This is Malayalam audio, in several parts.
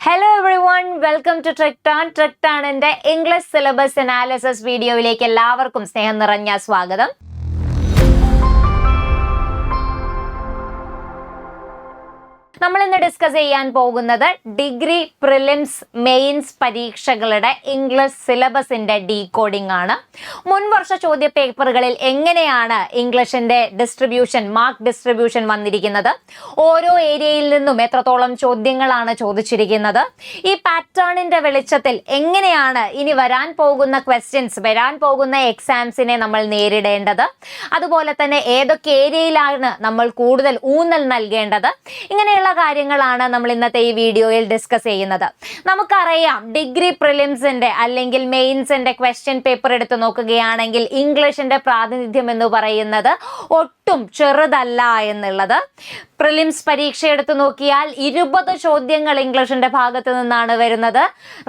Hello everyone, welcome to Trickton. Trickton ന്റെ ഇംഗ്ലീഷ് സിലബസ് അനാലിസിസ് വീഡിയോയിലേക്ക് എല്ലാവർക്കും സ്നേഹം നിറഞ്ഞ സ്വാഗതം. നമ്മൾ ഇന്ന് ഡിസ്കസ് ചെയ്യാൻ പോകുന്നത് ഡിഗ്രി പ്രിലിംസ് മെയിൻസ് പരീക്ഷകളുടെ ഇംഗ്ലീഷ് സിലബസിന്റെ ഡീകോഡിംഗ് ആണ്. മുൻവർഷ ചോദ്യ പേപ്പറുകളിൽ എങ്ങനെയാണ് ഇംഗ്ലീഷിന്റെ മാർക്ക് ഡിസ്ട്രിബ്യൂഷൻ വന്നിരിക്കുന്നത്, ഓരോ ഏരിയയിൽ നിന്നും എത്രത്തോളം ചോദ്യങ്ങളാണ് ചോദിച്ചിരിക്കുന്നത്, ഈ പാറ്റേണിന്റെ വെളിച്ചത്തിൽ എങ്ങനെയാണ് ഇനി വരാൻ പോകുന്ന എക്സാംസിനെ നമ്മൾ നേരിടേണ്ടത്, അതുപോലെ തന്നെ ഏതൊക്കെ ഏരിയയിലാണ് നമ്മൾ കൂടുതൽ ഊന്നൽ നൽകേണ്ടത്, ഇങ്ങനെയുള്ള കാര്യങ്ങളാണ് നമ്മൾ ഇന്നത്തെ ഈ വീഡിയോയിൽ ഡിസ്കസ് ചെയ്യുന്നത്. നമുക്കറിയാം, ഡിഗ്രി പ്രിലിംസിന്റെ അല്ലെങ്കിൽ മെയിൻസിന്റെ ക്വസ്റ്റ്യൻ പേപ്പർ എടുത്ത് നോക്കുകയാണെങ്കിൽ ഇംഗ്ലീഷിന്റെ പ്രാതിനിധ്യം എന്ന് പറയുന്നത് ഒട്ടും ചെറുതല്ല എന്നുള്ളത്. പ്രിലിംസ് പരീക്ഷ എടുത്തു നോക്കിയാൽ 20 ചോദ്യങ്ങൾ ഇംഗ്ലീഷിന്റെ ഭാഗത്ത് നിന്നാണ് വരുന്നത്.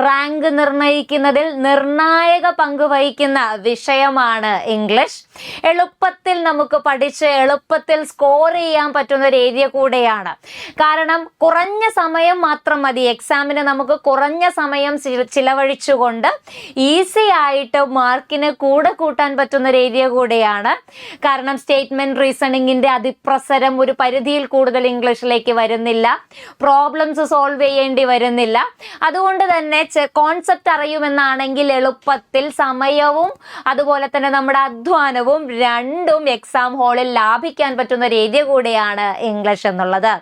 റാങ്ക് നിർണ്ണയിക്കുന്നതിൽ നിർണായക പങ്ക് വഹിക്കുന്ന വിഷയമാണ് ഇംഗ്ലീഷ്. എളുപ്പത്തിൽ നമുക്ക് പഠിച്ച് എളുപ്പത്തിൽ സ്കോർ ചെയ്യാൻ പറ്റുന്ന ഒരു ഏരിയ കൂടെയാണ്. കാരണം കുറഞ്ഞ സമയം മാത്രം മതി എക്സാമിന്, നമുക്ക് കുറഞ്ഞ സമയം ചിലവഴിച്ചുകൊണ്ട് ഈസി ആയിട്ട് മാർക്കിന് കൂട്ടാൻ പറ്റുന്ന ഒരു ഏരിയ കൂടെയാണ്. കാരണം സ്റ്റേറ്റ്മെന്റ് റീസണിങ്ങിന്റെ അതിപ്രസരം ഒരു പരിധിയിൽ കൂടുതൽ ഇംഗ്ലീഷിലേക്ക് വരുന്നില്ല, പ്രോബ്ലംസ് സോൾവ് ചെയ്യേണ്ടി വരുന്നില്ല. അതുകൊണ്ട് തന്നെ കോൺസെപ്റ്റ് അറിയുമെന്നാണെങ്കിൽ എളുപ്പത്തിൽ സമയവും അതുപോലെ തന്നെ നമ്മുടെ അധ്വാനവും രണ്ടും എക്സാം ഹാളിൽ ലാഭിക്കാൻ പറ്റുന്ന ഒരു ഏരിയ കൂടെയാണ് ഇംഗ്ലീഷ് എന്നുള്ളത്.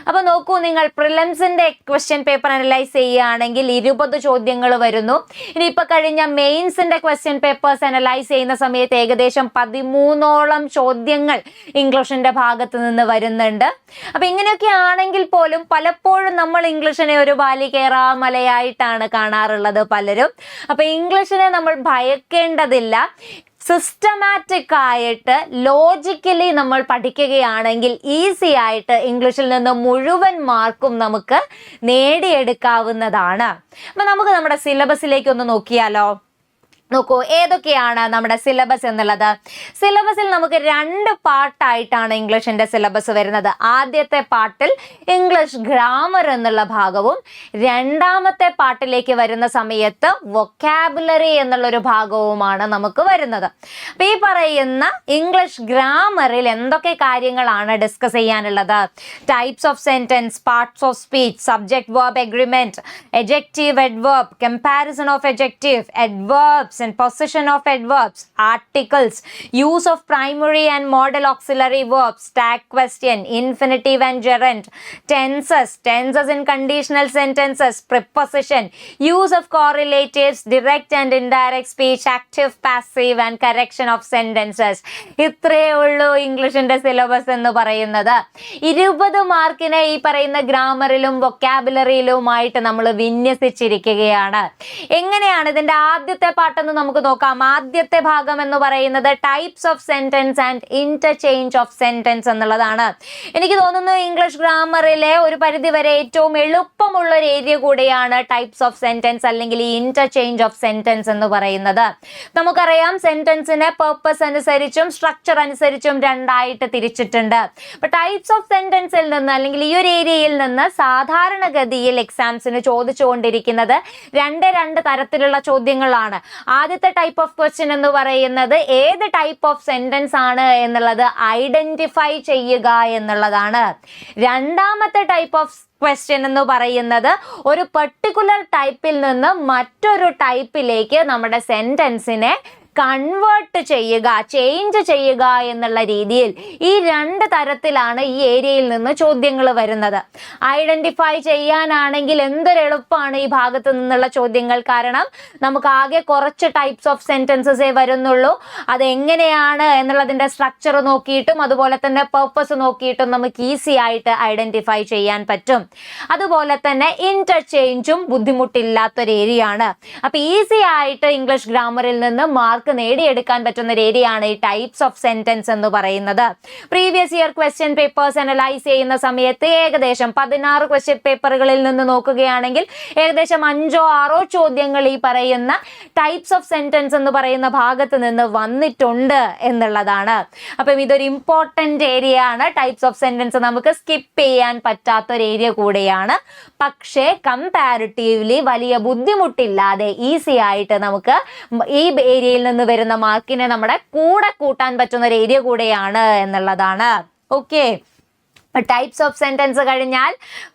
അപ്പൊ നോക്കൂ, നിങ്ങൾ പ്രിലിംസിന്റെ ക്വസ്റ്റ്യൻ പേപ്പർ അനലൈസ് ചെയ്യുകയാണെങ്കിൽ 20 ചോദ്യങ്ങൾ വരുന്നു. ഇനിയിപ്പോ കഴിഞ്ഞ മെയിൻസിന്റെ ക്വസ്റ്റ്യൻ പേപ്പേഴ്സ് അനലൈസ് ചെയ്യുന്ന സമയത്ത് ഏകദേശം 13ഓളം ചോദ്യങ്ങൾ ഇംഗ്ലീഷിന്റെ ഭാഗത്ത് നിന്ന് വരുന്നുണ്ട്. അപ്പൊ ഇങ്ങനെയൊക്കെ ആണെങ്കിൽ പോലും പലപ്പോഴും നമ്മൾ ഇംഗ്ലീഷിനെ ഒരു ബാലികേറാമലയായിട്ടാണ് കാണാറുള്ളത് പലരും. അപ്പൊ ഇംഗ്ലീഷിനെ നമ്മൾ ഭയക്കേണ്ടതില്ല. സിസ്റ്റമാറ്റിക് ആയിട്ട് ലോജിക്കലി നമ്മൾ പഠിക്കുകയാണെങ്കിൽ ഈസി ആയിട്ട് ഇംഗ്ലീഷിൽ നിന്ന് മുഴുവൻ മാർക്കും നമുക്ക് നേടിയെടുക്കാവുന്നതാണ്. അപ്പൊ നമുക്ക് നമ്മുടെ സിലബസിലേക്ക് ഒന്ന് നോക്കിയാലോ. നോക്കൂ, ഏതൊക്കെയാണ് നമ്മുടെ സിലബസ് എന്നുള്ളത്. സിലബസിൽ നമുക്ക് 2 പാർട്ടായിട്ടാണ് ഇംഗ്ലീഷിന്റെ സിലബസ് വരുന്നത്. ആദ്യത്തെ പാർട്ടിൽ ഇംഗ്ലീഷ് ഗ്രാമർ എന്നുള്ള ഭാഗവും, രണ്ടാമത്തെ പാർട്ടിലേക്ക് വരുന്ന സമയത്ത് വൊക്കാബുലറി എന്നുള്ളൊരു ഭാഗവുമാണ് നമുക്ക് വരുന്നത്. അപ്പൊ ഈ പറയുന്ന ഇംഗ്ലീഷ് ഗ്രാമറിൽ എന്തൊക്കെ കാര്യങ്ങളാണ് ഡിസ്കസ് ചെയ്യാനുള്ളത്? Types of sentence, parts of speech, subject verb agreement, adjective adverb, comparison of adjective, adverbs and possession of adverbs, articles, use of primary and modal auxiliary verbs, tag question, infinitive and gerund, tenses in conditional sentences, preposition, use of correlatives, direct and indirect speech, active, passive and correction of sentences. ഇത്രയേ ഉള്ളൂ ഇംഗ്ലീഷിന്റെ സിലബസ് എന്ന് പറയുന്നത്. 20 മാർക്കിനെ ഈ പറയുന്ന ഗ്രാമറിലും വൊക്കാബുലറിയിലുമായിട്ട് നമ്മൾ വിന്യസിച്ചിരിക്കുകയാണ്. എങ്ങനെയാണ് ഇതിന്റെ ആദ്യത്തെ പാർട്ട് നമുക്ക് നോക്കാം. ആദ്യത്തെ ഭാഗം എന്ന് പറയുന്നത് types of sentence and interchange of sentence എന്നുള്ളതാണ്. എനിക്ക് തോന്നുന്നു ഇംഗ്ലീഷ് ഗ്രാമറിലെ ഒരു പരിധി വരെ ഏറ്റവും എളുപ്പമുള്ള ഒരു ഏരിയ കൂടിയാണ് ടൈപ്സ് ഓഫ് സെന്റൻസ് അല്ലെങ്കിൽ ഈ ഇന്റർചേഞ്ച് ഓഫ് സെന്റൻസ് എന്ന് പറയുന്നത്. നമുക്കറിയാം, സെന്റൻസിനെ പർപ്പസ് അനുസരിച്ചും സ്ട്രക്ചർ അനുസരിച്ചും രണ്ടായിട്ട് തിരിച്ചിട്ടുണ്ട്. അപ്പൊ ടൈപ്സ് ഓഫ് സെന്റൻസിൽ നിന്ന് അല്ലെങ്കിൽ ഈ ഒരു ഏരിയയിൽ നിന്ന് സാധാരണഗതിയിൽ എക്സാംസിന് ചോദിച്ചുകൊണ്ടിരിക്കുന്നത് രണ്ട് തരത്തിലുള്ള ചോദ്യങ്ങളാണ്. ആദ്യത്തെ ടൈപ്പ് ഓഫ് ക്വസ്റ്റ്യൻ എന്ന് പറയുന്നത് ഏത് ടൈപ്പ് ഓഫ് സെന്റൻസ് ആണ് എന്നുള്ളത് ഐഡന്റിഫൈ ചെയ്യുക എന്നുള്ളതാണ്. രണ്ടാമത്തെ ടൈപ്പ് ഓഫ് ക്വസ്റ്റ്യൻ എന്ന് പറയുന്നത് ഒരു പെർട്ടിക്കുലർ ടൈപ്പിൽ നിന്ന് മറ്റൊരു ടൈപ്പിലേക്ക് നമ്മുടെ സെന്റൻസിനെ കൺവേർട്ട് ചെയ്യുക, ചേഞ്ച് ചെയ്യുക എന്നുള്ള രീതിയിൽ ഈ 2 തരത്തിലാണ് ഈ ഏരിയയിൽ നിന്ന് ചോദ്യങ്ങൾ വരുന്നത്. ഐഡന്റിഫൈ ചെയ്യാനാണെങ്കിൽ എന്തൊരു എളുപ്പമാണ് ഈ ഭാഗത്ത് നിന്നുള്ള ചോദ്യങ്ങൾ. കാരണം നമുക്ക് ആകെ കുറച്ച് ടൈപ്സ് ഓഫ് സെന്റൻസസേ വരുന്നുള്ളൂ. അതെങ്ങനെയാണ് എന്നുള്ളതിന്റെ സ്ട്രക്ചർ നോക്കിയിട്ടും അതുപോലെ തന്നെ പർപ്പസ് നോക്കിയിട്ടും നമുക്ക് ഈസി ആയിട്ട് ഐഡന്റിഫൈ ചെയ്യാൻ പറ്റും. അതുപോലെ തന്നെ ഇന്റർചേഞ്ചും ബുദ്ധിമുട്ടില്ലാത്തൊരു ഏരിയ ആണ്. അപ്പൊ ഈസി ആയിട്ട് ഇംഗ്ലീഷ് ഗ്രാമറിൽ നിന്ന് മാർക്ക് മാർക്ക് നേടിയെടുക്കാൻ പറ്റുന്ന ഒരു ഏരിയയാണ് ഈ ടൈപ്സ് ഓഫ് സെന്റൻസ് എന്ന് പറയുന്നത്. Previous year question papers analyse ചെയ്യുന്ന സമയത്ത് ഏകദേശം 16 ക്വസ്റ്റ്യൻ പേപ്പറുകളിൽ നിന്ന് നോക്കുകയാണെങ്കിൽ ഏകദേശം 5-6 ചോദ്യങ്ങൾ ഈ പറയുന്ന ടൈപ്സ് ഓഫ് സെന്റൻസ് എന്ന് പറയുന്ന ഭാഗത്ത് നിന്ന് വന്നിട്ടുണ്ട് എന്നുള്ളതാണ്. അപ്പം ഇതൊരു ഇമ്പോർട്ടന്റ് ഏരിയ ആണ്. ടൈപ്സ് ഓഫ് സെന്റൻസ് നമുക്ക് സ്കിപ്പ് ചെയ്യാൻ പറ്റാത്ത ഒരു ഏരിയ കൂടെയാണ്. പക്ഷേ കമ്പാരിറ്റീവ്ലി വലിയ ബുദ്ധിമുട്ടില്ലാതെ ഈസി ആയിട്ട് നമുക്ക് ഈ ഏരിയയിൽ നിന്ന് വരുന്ന മാർക്കിനെ നമ്മുടെ കൂടെ കൂട്ടാൻ പറ്റുന്ന ഒരു ഏരിയ കൂടെയാണ് എന്നുള്ളതാണ്. ഓക്കെ, ടൈപ്സ് ഓഫ് സെന്റൻസ് കഴിഞ്ഞാൽ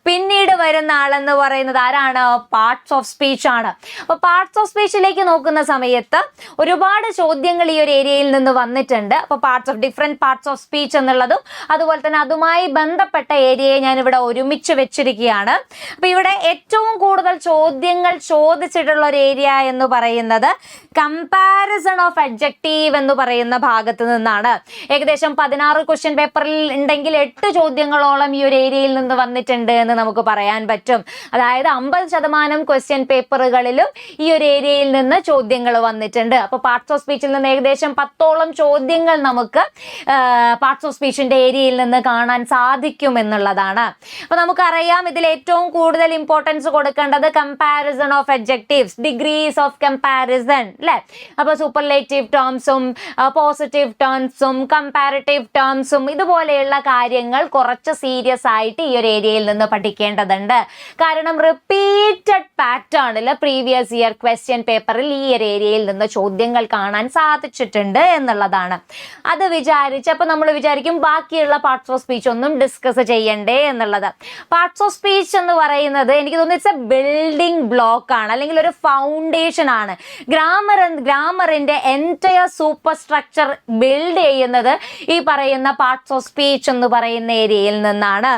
പിന്നീട് വരുന്ന ആളെന്ന് പറയുന്നത് ആരാണ്? പാർട്സ് ഓഫ് സ്പീച്ച് ആണ്. അപ്പോൾ പാർട്സ് ഓഫ് സ്പീച്ചിലേക്ക് നോക്കുന്ന സമയത്ത് ഒരുപാട് ചോദ്യങ്ങൾ ഈ ഒരു ഏരിയയിൽ നിന്ന് വന്നിട്ടുണ്ട്. അപ്പോൾ ഡിഫറെന്റ് പാർട്സ് ഓഫ് സ്പീച്ച് എന്നുള്ളതും അതുപോലെ തന്നെ അതുമായി ബന്ധപ്പെട്ട ഏരിയയെ ഞാൻ ഇവിടെ ഒരുമിച്ച് വെച്ചിരിക്കുകയാണ്. അപ്പോൾ ഇവിടെ ഏറ്റവും കൂടുതൽ ചോദ്യങ്ങൾ ചോദിച്ചിട്ടുള്ള ഒരു ഏരിയ എന്ന് പറയുന്നത് കമ്പാരിസൺ ഓഫ് അഡ്ജക്റ്റീവ് എന്ന് പറയുന്ന ഭാഗത്ത് നിന്നാണ്. ഏകദേശം 16 ക്വസ്റ്റ്യൻ പേപ്പറിൽ ഉണ്ടെങ്കിൽ 8 ചോദ്യങ്ങളോളം ഈ ഒരു ഏരിയയിൽ നിന്ന് വന്നിട്ടുണ്ട് എന്ന് നമുക്ക് പറയാൻ പറ്റും. അതായത് 50% ക്വസ്റ്റ്യൻ പേപ്പറുകളിലും ഈ ഒരു ഏരിയയിൽ നിന്ന് ചോദ്യങ്ങൾ വന്നിട്ടുണ്ട്. അപ്പോൾ പാർട്സ് ഓഫ് സ്പീച്ചിൽ നിന്ന് ഏകദേശം 10ഓളം ചോദ്യങ്ങൾ നമുക്ക് പാർട്സ് ഓഫ് സ്പീച്ചിന്റെ ഏരിയയിൽ നിന്ന് കാണാൻ സാധിക്കും എന്നുള്ളതാണ്. അപ്പോൾ നമുക്കറിയാം ഇതിൽ ഏറ്റവും കൂടുതൽ ഇമ്പോർട്ടൻസ് കൊടുക്കേണ്ടത് comparison of adjectives, degrees of comparison അല്ലേ. അപ്പോൾ സൂപ്പർലേറ്റീവ് ടേംസും പോസിറ്റീവ് ടേംസും കമ്പാരിറ്റീവ് ടേംസും ഇതുപോലെയുള്ള കാര്യങ്ങൾ കുറച്ച് സീരിയസ് ആയിട്ട് ഈ ഒരു ഏരിയയിൽ നിന്ന് പഠിക്കേണ്ടതുണ്ട്. കാരണം റിപ്പീറ്റഡ് പാറ്റേണിൽ പ്രീവിയസ് ഇയർ ക്വസ്റ്റ്യൻ പേപ്പറിൽ ഈ ഒരു ഏരിയയിൽ നിന്ന് ചോദ്യങ്ങൾ കാണാൻ സാധിച്ചിട്ടുണ്ട് എന്നുള്ളതാണ്. അത് വിചാരിച്ചപ്പോൾ നമ്മൾ വിചാരിക്കും ബാക്കിയുള്ള പാർട്സ് ഓഫ് സ്പീച്ച് ഒന്നും ഡിസ്കസ് ചെയ്യണ്ടേ എന്നുള്ളത്. പാർട്സ് ഓഫ് സ്പീച്ച് എന്ന് പറയുന്നത് എനിക്ക് തോന്നുന്നു ഇറ്റ്സ് എ ബിൽഡിംഗ് ബ്ലോക്ക് ആണ്, അല്ലെങ്കിൽ ഒരു ഫൗണ്ടേഷൻ ആണ്. ഗ്രാമറിന്റെ എൻറ്റയർ സൂപ്പർ സ്ട്രക്ചർ ബിൽഡ് ചെയ്യുന്നത് ഈ പറയുന്ന പാർട്സ് ഓഫ് സ്പീച്ച് എന്ന് പറയുന്ന ഏരിയയിൽ നിന്നാണ്.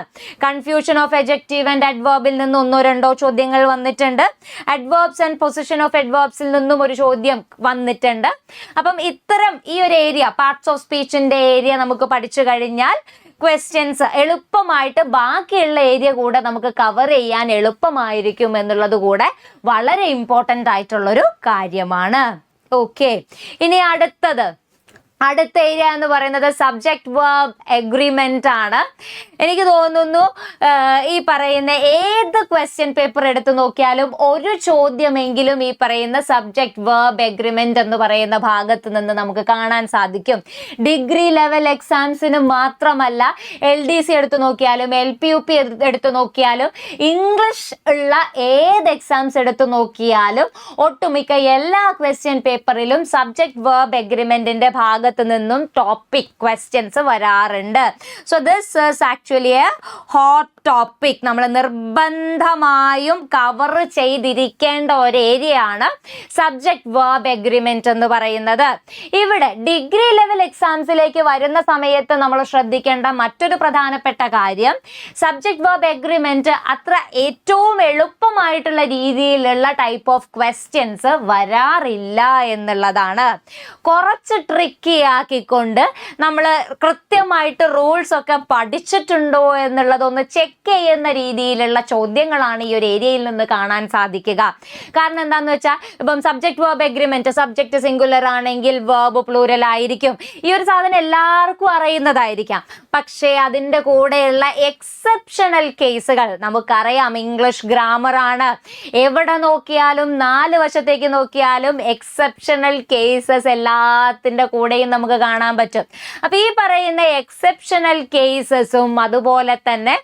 കൺഫ്യൂഷൻ ഓഫ് എഡ്ജക്റ്റീവ് ആൻഡ് അഡ്വേർബിൽ നിന്ന് 1-2 ചോദ്യങ്ങൾ വന്നിട്ടുണ്ട്. അഡ്വേർബ്സ് ആൻഡ് പൊസിഷൻ ഓഫ് അഡ്വേർബ്സിൽ നിന്നും ഒരു ചോദ്യം വന്നിട്ടുണ്ട്. അപ്പം ഇത്തരം ഈ ഒരു ഏരിയ പാർട്സ് ഓഫ് സ്പീച്ചിന്റെ ഏരിയ നമുക്ക് പഠിച്ചു കഴിഞ്ഞാൽ ക്വസ്റ്റ്യൻസ് എളുപ്പമായിട്ട് ബാക്കിയുള്ള ഏരിയ കൂടെ നമുക്ക് കവർ ചെയ്യാൻ എളുപ്പമായിരിക്കും എന്നുള്ളത് കൂടെ വളരെ ഇമ്പോർട്ടൻ്റ് ആയിട്ടുള്ളൊരു കാര്യമാണ്. ഓക്കെ, ഇനി അടുത്ത ഏരിയ എന്ന് പറയുന്നത് സബ്ജക്റ്റ് വെർബ് എഗ്രിമെന്റ് ആണ്. എനിക്ക് തോന്നുന്നു ഈ പറയുന്ന ഏത് ക്വസ്റ്റ്യൻ പേപ്പർ എടുത്തു നോക്കിയാലും ഒരു ചോദ്യമെങ്കിലും ഈ പറയുന്ന സബ്ജക്റ്റ് വെർബ് എഗ്രിമെന്റ് എന്ന് പറയുന്ന ഭാഗത്ത് നിന്ന് നമുക്ക് കാണാൻ സാധിക്കും. ഡിഗ്രി ലെവൽ എക്സാംസിന് മാത്രമല്ല, LDC എടുത്തു നോക്കിയാലും LPUP എടുത്തു നോക്കിയാലും ഇംഗ്ലീഷ് ഉള്ള ഏത് എക്സാംസ് എടുത്തു നോക്കിയാലും ഒട്ടുമിക്ക എല്ലാ ക്വസ്റ്റ്യൻ പേപ്പറിലും സബ്ജക്റ്റ് വെർബ് എഗ്രിമെന്റിന്റെ ഭാഗത്ത് നിന്നും ടോപ്പിക് ക്വസ്റ്റ്യൻസ് വരാറുണ്ട്. So this is actually A hot topic. നമ്മൾ നിർബന്ധമായും കവർ ചെയ്തിരിക്കേണ്ട ഒരു ഏരിയ ആണ് സബ്ജക്റ്റ് വെർബ് എഗ്രിമെന്റ് എന്ന് പറയുന്നത്. ഇവിടെ ഡിഗ്രി ലെവൽ എക്സാംസിലേക്ക് വരുന്ന സമയത്ത് നമ്മൾ ശ്രദ്ധിക്കേണ്ട മറ്റൊരു പ്രധാനപ്പെട്ട കാര്യം, സബ്ജക്റ്റ് വെർബ് എഗ്രിമെന്റ് അത്ര ഏറ്റവും എളുപ്പമായിട്ടുള്ള രീതിയിലുള്ള ടൈപ്പ് ഓഫ് ക്വസ്റ്റ്യൻസ് വരാറില്ല എന്നുള്ളതാണ്. കുറച്ച് ട്രിക്കി ആക്കിക്കൊണ്ട് നമ്മൾ കൃത്യമായിട്ട് റൂൾസ് ഒക്കെ പഠിച്ചിട്ടുണ്ടോ എന്നുള്ളതൊന്ന് ചെക്ക് ചെയ്യുന്ന രീതിയിലുള്ള ചോദ്യങ്ങളാണ് ഈ ഒരു ഏരിയയിൽ നിന്ന് കാണാൻ സാധിക്കുക. കാരണം എന്താണെന്ന് വെച്ചാൽ ഇപ്പം subject verb agreement, subject singular ആണെങ്കിൽ വെർബ് പ്ലൂറൽ ആയിരിക്കും. ഈ ഒരു സാധനം എല്ലാവർക്കും അറിയുന്നതായിരിക്കാം. പക്ഷേ അതിൻ്റെ കൂടെയുള്ള എക്സെപ്ഷണൽ കേസുകൾ നമുക്കറിയാം. ഇംഗ്ലീഷ് ഗ്രാമർ ആണ്, എവിടെ നോക്കിയാലും 4 വശത്തേക്ക് നോക്കിയാലും എക്സെപ്ഷണൽ കേസസ് എല്ലാത്തിൻ്റെ കൂടെയും നമുക്ക് കാണാൻ പറ്റും. അപ്പോൾ ഈ പറയുന്ന എക്സെപ്ഷണൽ കേസസും അതുപോലെ തന്നെ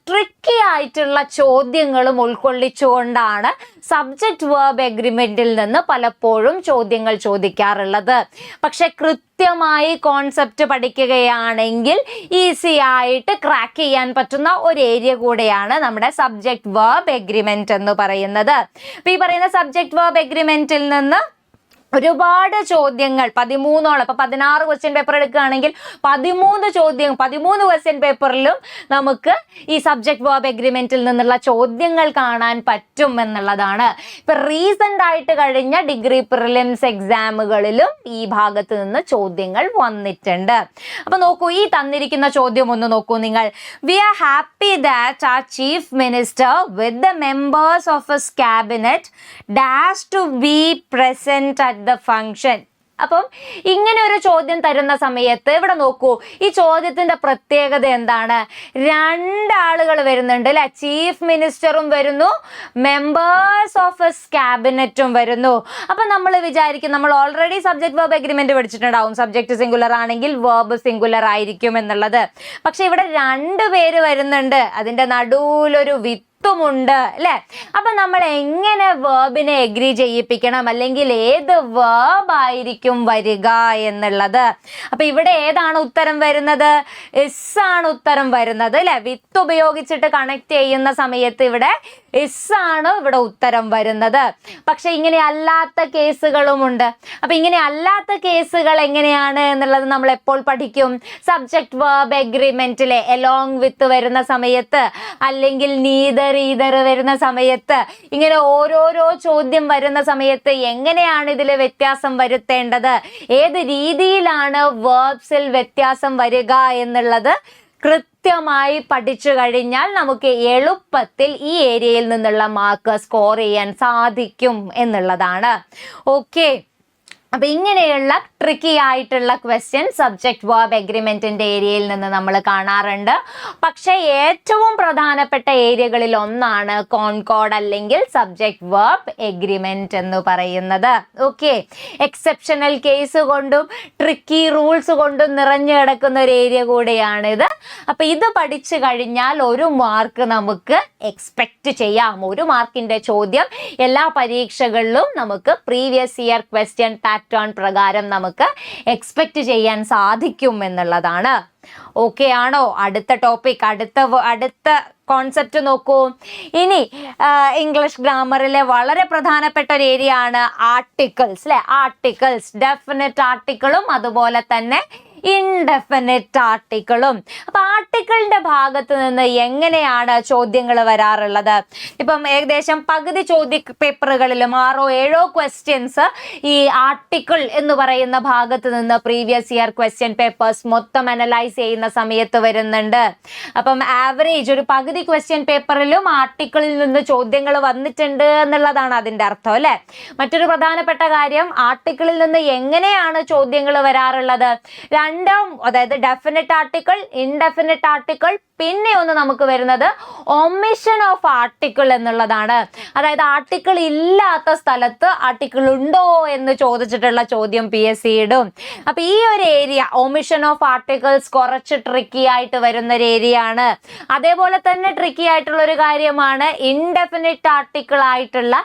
ട്രിക്കി ആയിട്ടുള്ള ചോദ്യങ്ങളും ഉൾക്കൊള്ളിച്ചുകൊണ്ടാണ് സബ്ജക്റ്റ് വെർബ് എഗ്രിമെന്റിൽ നിന്ന് പലപ്പോഴും ചോദ്യങ്ങൾ ചോദിക്കാറുള്ളത്. പക്ഷെ കൃത്യമായി കോൺസെപ്റ്റ് പഠിക്കുകയാണെങ്കിൽ ഈസി ആയിട്ട് ക്രാക്ക് ചെയ്യാൻ പറ്റുന്ന ഒരു ഏരിയ കൂടെയാണ് നമ്മുടെ സബ്ജക്റ്റ് വെർബ് എഗ്രിമെന്റ് എന്ന് പറയുന്നത്. അപ്പോൾ ഈ പറയുന്ന സബ്ജക്റ്റ് വെർബ് എഗ്രിമെന്റിൽ നിന്ന് ഒരുപാട് ചോദ്യങ്ങൾ 13ഓളം, ഇപ്പൊ 16 ക്വസ്റ്റ്യൻ പേപ്പർ എടുക്കുകയാണെങ്കിൽ 13 ക്വസ്റ്റ്യൻ പേപ്പറിലും നമുക്ക് ഈ സബ്ജക്ട് വെർബ് എഗ്രിമെന്റിൽ നിന്നുള്ള ചോദ്യങ്ങൾ കാണാൻ പറ്റും എന്നുള്ളതാണ്. ഇപ്പൊ റീസെന്റ് ആയിട്ട് കഴിഞ്ഞ ഡിഗ്രി പ്രിലിംസ് എക്സാമുകളിലും ഈ ഭാഗത്ത് നിന്ന് ചോദ്യങ്ങൾ വന്നിട്ടുണ്ട്. അപ്പൊ നോക്കൂ, ഈ തന്നിരിക്കുന്ന ചോദ്യം ഒന്ന് നോക്കൂ നിങ്ങൾ. We are happy that our chief minister with the members of his cabinet dash to be present at the function. അപ്പം ഇങ്ങനെ ഒരു ചോദ്യം തരുന്ന സമയത്ത് ഇവിടെ നോക്കൂ, ഈ ചോദ്യത്തിന്റെ പ്രത്യേകത എന്താണ്? രണ്ടാളുകൾ വരുന്നുണ്ട് അല്ലെ, ചീഫ് മിനിസ്റ്ററും വരുന്നു, മെമ്പേഴ്സ് ഓഫ് എസ് ക്യാബിനറ്റും വരുന്നു. അപ്പൊ നമ്മൾ വിചാരിക്കും, നമ്മൾ ഓൾറെഡി സബ്ജക്ട് വെർബ് എഗ്രിമെന്റ് പഠിച്ചിട്ടുണ്ടാവും, സബ്ജക്ട് സിംഗുലർ ആണെങ്കിൽ വെർബ് സിംഗുലർ ആയിരിക്കും എന്നുള്ളത്. പക്ഷെ ഇവിടെ രണ്ടുപേര് വരുന്നുണ്ട്, അതിന്റെ നടുവിലൊരു ുണ്ട് അല്ലെ. അപ്പൊ നമ്മൾ എങ്ങനെ വേർബിനെ എഗ്രി ചെയ്യിപ്പിക്കണം, അല്ലെങ്കിൽ ഏത് വേർബ് ആയിരിക്കും വരിക എന്നുള്ളത്. അപ്പൊ ഇവിടെ ഏതാണ് ഉത്തരം വരുന്നത്? ഇസ് ആണ് ഉത്തരം വരുന്നത് അല്ലെ. വിത്ത് ഉപയോഗിച്ചിട്ട് കണക്ട് ചെയ്യുന്ന സമയത്ത് ഇവിടെ ഇസ് ആണ് ഇവിടെ ഉത്തരം വരുന്നത്. പക്ഷെ ഇങ്ങനെ അല്ലാത്ത കേസുകളുമുണ്ട്. അപ്പൊ ഇങ്ങനെ അല്ലാത്ത കേസുകൾ എങ്ങനെയാണ് എന്നുള്ളത് നമ്മൾ എപ്പോൾ പഠിക്കും? സബ്ജക്ട് വേർബ് എഗ്രിമെന്റിലെ എലോങ് വിത്ത് വരുന്ന സമയത്ത്, അല്ലെങ്കിൽ നീദർ ഈദർ വരുന്ന സമയത്ത്, ഇങ്ങനെ ഓരോരോ ചോദ്യം വരുന്ന സമയത്ത് എങ്ങനെയാണ് ഇതിൽ വ്യത്യാസം വരുത്തേണ്ടത്, ഏത് രീതിയിലാണ് വേർബ്സിൽ വ്യത്യാസം വരിക എന്നുള്ളത് കൃത്യമായി പഠിച്ചു കഴിഞ്ഞാൽ നമുക്ക് എളുപ്പത്തിൽ ഈ ഏരിയയിൽ നിന്നുള്ള മാർക്ക് സ്കോർ ചെയ്യാൻ സാധിക്കും എന്നുള്ളതാണ്. ഓക്കെ, അപ്പൊ ഇങ്ങനെയുള്ള ട്രിക്കി ആയിട്ടുള്ള ക്വസ്റ്റ്യൻ സബ്ജക്ട് വേർബ് എഗ്രിമെന്റിന്റെ ഏരിയയിൽ നിന്ന് നമ്മൾ കാണാറുണ്ട്. പക്ഷെ ഏറ്റവും പ്രധാനപ്പെട്ട ഏരിയകളിൽ ഒന്നാണ് കോൺകോർഡ് അല്ലെങ്കിൽ സബ്ജക്ട് വേർബ് എഗ്രിമെന്റ് എന്ന് പറയുന്നത്. ഓക്കെ, എക്സെപ്ഷണൽ കേസ് കൊണ്ടും ട്രിക്കി റൂൾസ് കൊണ്ടും നിറഞ്ഞു കിടക്കുന്ന ഒരു ഏരിയ കൂടെയാണിത്. അപ്പൊ ഇത് പഠിച്ചു കഴിഞ്ഞാൽ 1 മാർക്ക് നമുക്ക് എക്സ്പെക്ട് ചെയ്യാം. 1 മാർക്കിന്റെ ചോദ്യം എല്ലാ പരീക്ഷകളിലും നമുക്ക് പ്രീവിയസ് ഇയർ ക്വസ്റ്റ്യൻ പാറ്റേൺ പ്രകാരം നമുക്ക് എക്സ്പെക്ട് ചെയ്യാൻ സാധിക്കും എന്നുള്ളതാണ്. ഓക്കെ ആണോ? അടുത്ത ടോപ്പിക്, അടുത്ത കോൺസെപ്റ്റ് നോക്കൂ. ഇനി ഇംഗ്ലീഷ് ഗ്രാമറിലെ വളരെ പ്രധാനപ്പെട്ട ഒരു ഏരിയ ആണ് ആർട്ടിക്കിൾസ് അല്ലെ. ആർട്ടിക്കിൾസ്, ഡെഫിനിറ്റ് ആർട്ടിക്കിളും അതുപോലെ തന്നെ ഇൻഡെഫിനിറ്റ് ആർട്ടിക്കിളും. അപ്പൊ ആർട്ടിക്കിളിന്റെ ഭാഗത്ത് നിന്ന് എങ്ങനെയാണ് ചോദ്യങ്ങൾ വരാറുള്ളത്? ഇപ്പം ഏകദേശം പകുതി ചോദ്യ പേപ്പറുകളിലും 6-7 ക്വസ്റ്റ്യൻസ് ഈ ആർട്ടിക്കിൾ എന്ന് പറയുന്ന ഭാഗത്ത് നിന്ന് പ്രീവിയസ് ഇയർ ക്വസ്റ്റ്യൻ പേപ്പേഴ്സ് മൊത്തം അനലൈസ് ചെയ്യുന്ന സമയത്ത് വരുന്നുണ്ട്. അപ്പം ആവറേജ് ഒരു പകുതി ക്വസ്റ്റ്യൻ പേപ്പറിലും ആർട്ടിക്കിളിൽ നിന്ന് ചോദ്യങ്ങൾ വന്നിട്ടുണ്ട് എന്നുള്ളതാണ് അതിന്റെ അർത്ഥം അല്ലെ. മറ്റൊരു പ്രധാനപ്പെട്ട കാര്യം, ആർട്ടിക്കിളിൽ നിന്ന് എങ്ങനെയാണ് ചോദ്യങ്ങൾ വരാറുള്ളത്? അതായത് ഡെഫിനിറ്റ് ആർട്ടിക്കിൾ, ഇൻഡെഫിനിറ്റ് ആർട്ടിക്കിൾ, പിന്നെ ഒന്ന് നമുക്ക് വരുന്നത് ഒമിഷൻ ഓഫ് ആർട്ടിക്കിൾ എന്നുള്ളതാണ്. അതായത് ആർട്ടിക്കിൾ ഇല്ലാത്ത സ്ഥലത്ത് ആർട്ടിക്കിൾ ഉണ്ടോ എന്ന് ചോദിച്ചിട്ടുള്ള ചോദ്യം PSC ഇടും. അപ്പൊ ഈ ഒരു ഏരിയ ഒമിഷൻ ഓഫ് ആർട്ടിക്കിൾസ് കുറച്ച് ട്രിക്കി ആയിട്ട് വരുന്ന ഒരു ഏരിയ ആണ്. അതേപോലെ തന്നെ ട്രിക്കി ആയിട്ടുള്ള ഒരു കാര്യമാണ് ഇൻഡെഫിനിറ്റ് ആർട്ടിക്കിൾ ആയിട്ടുള്ള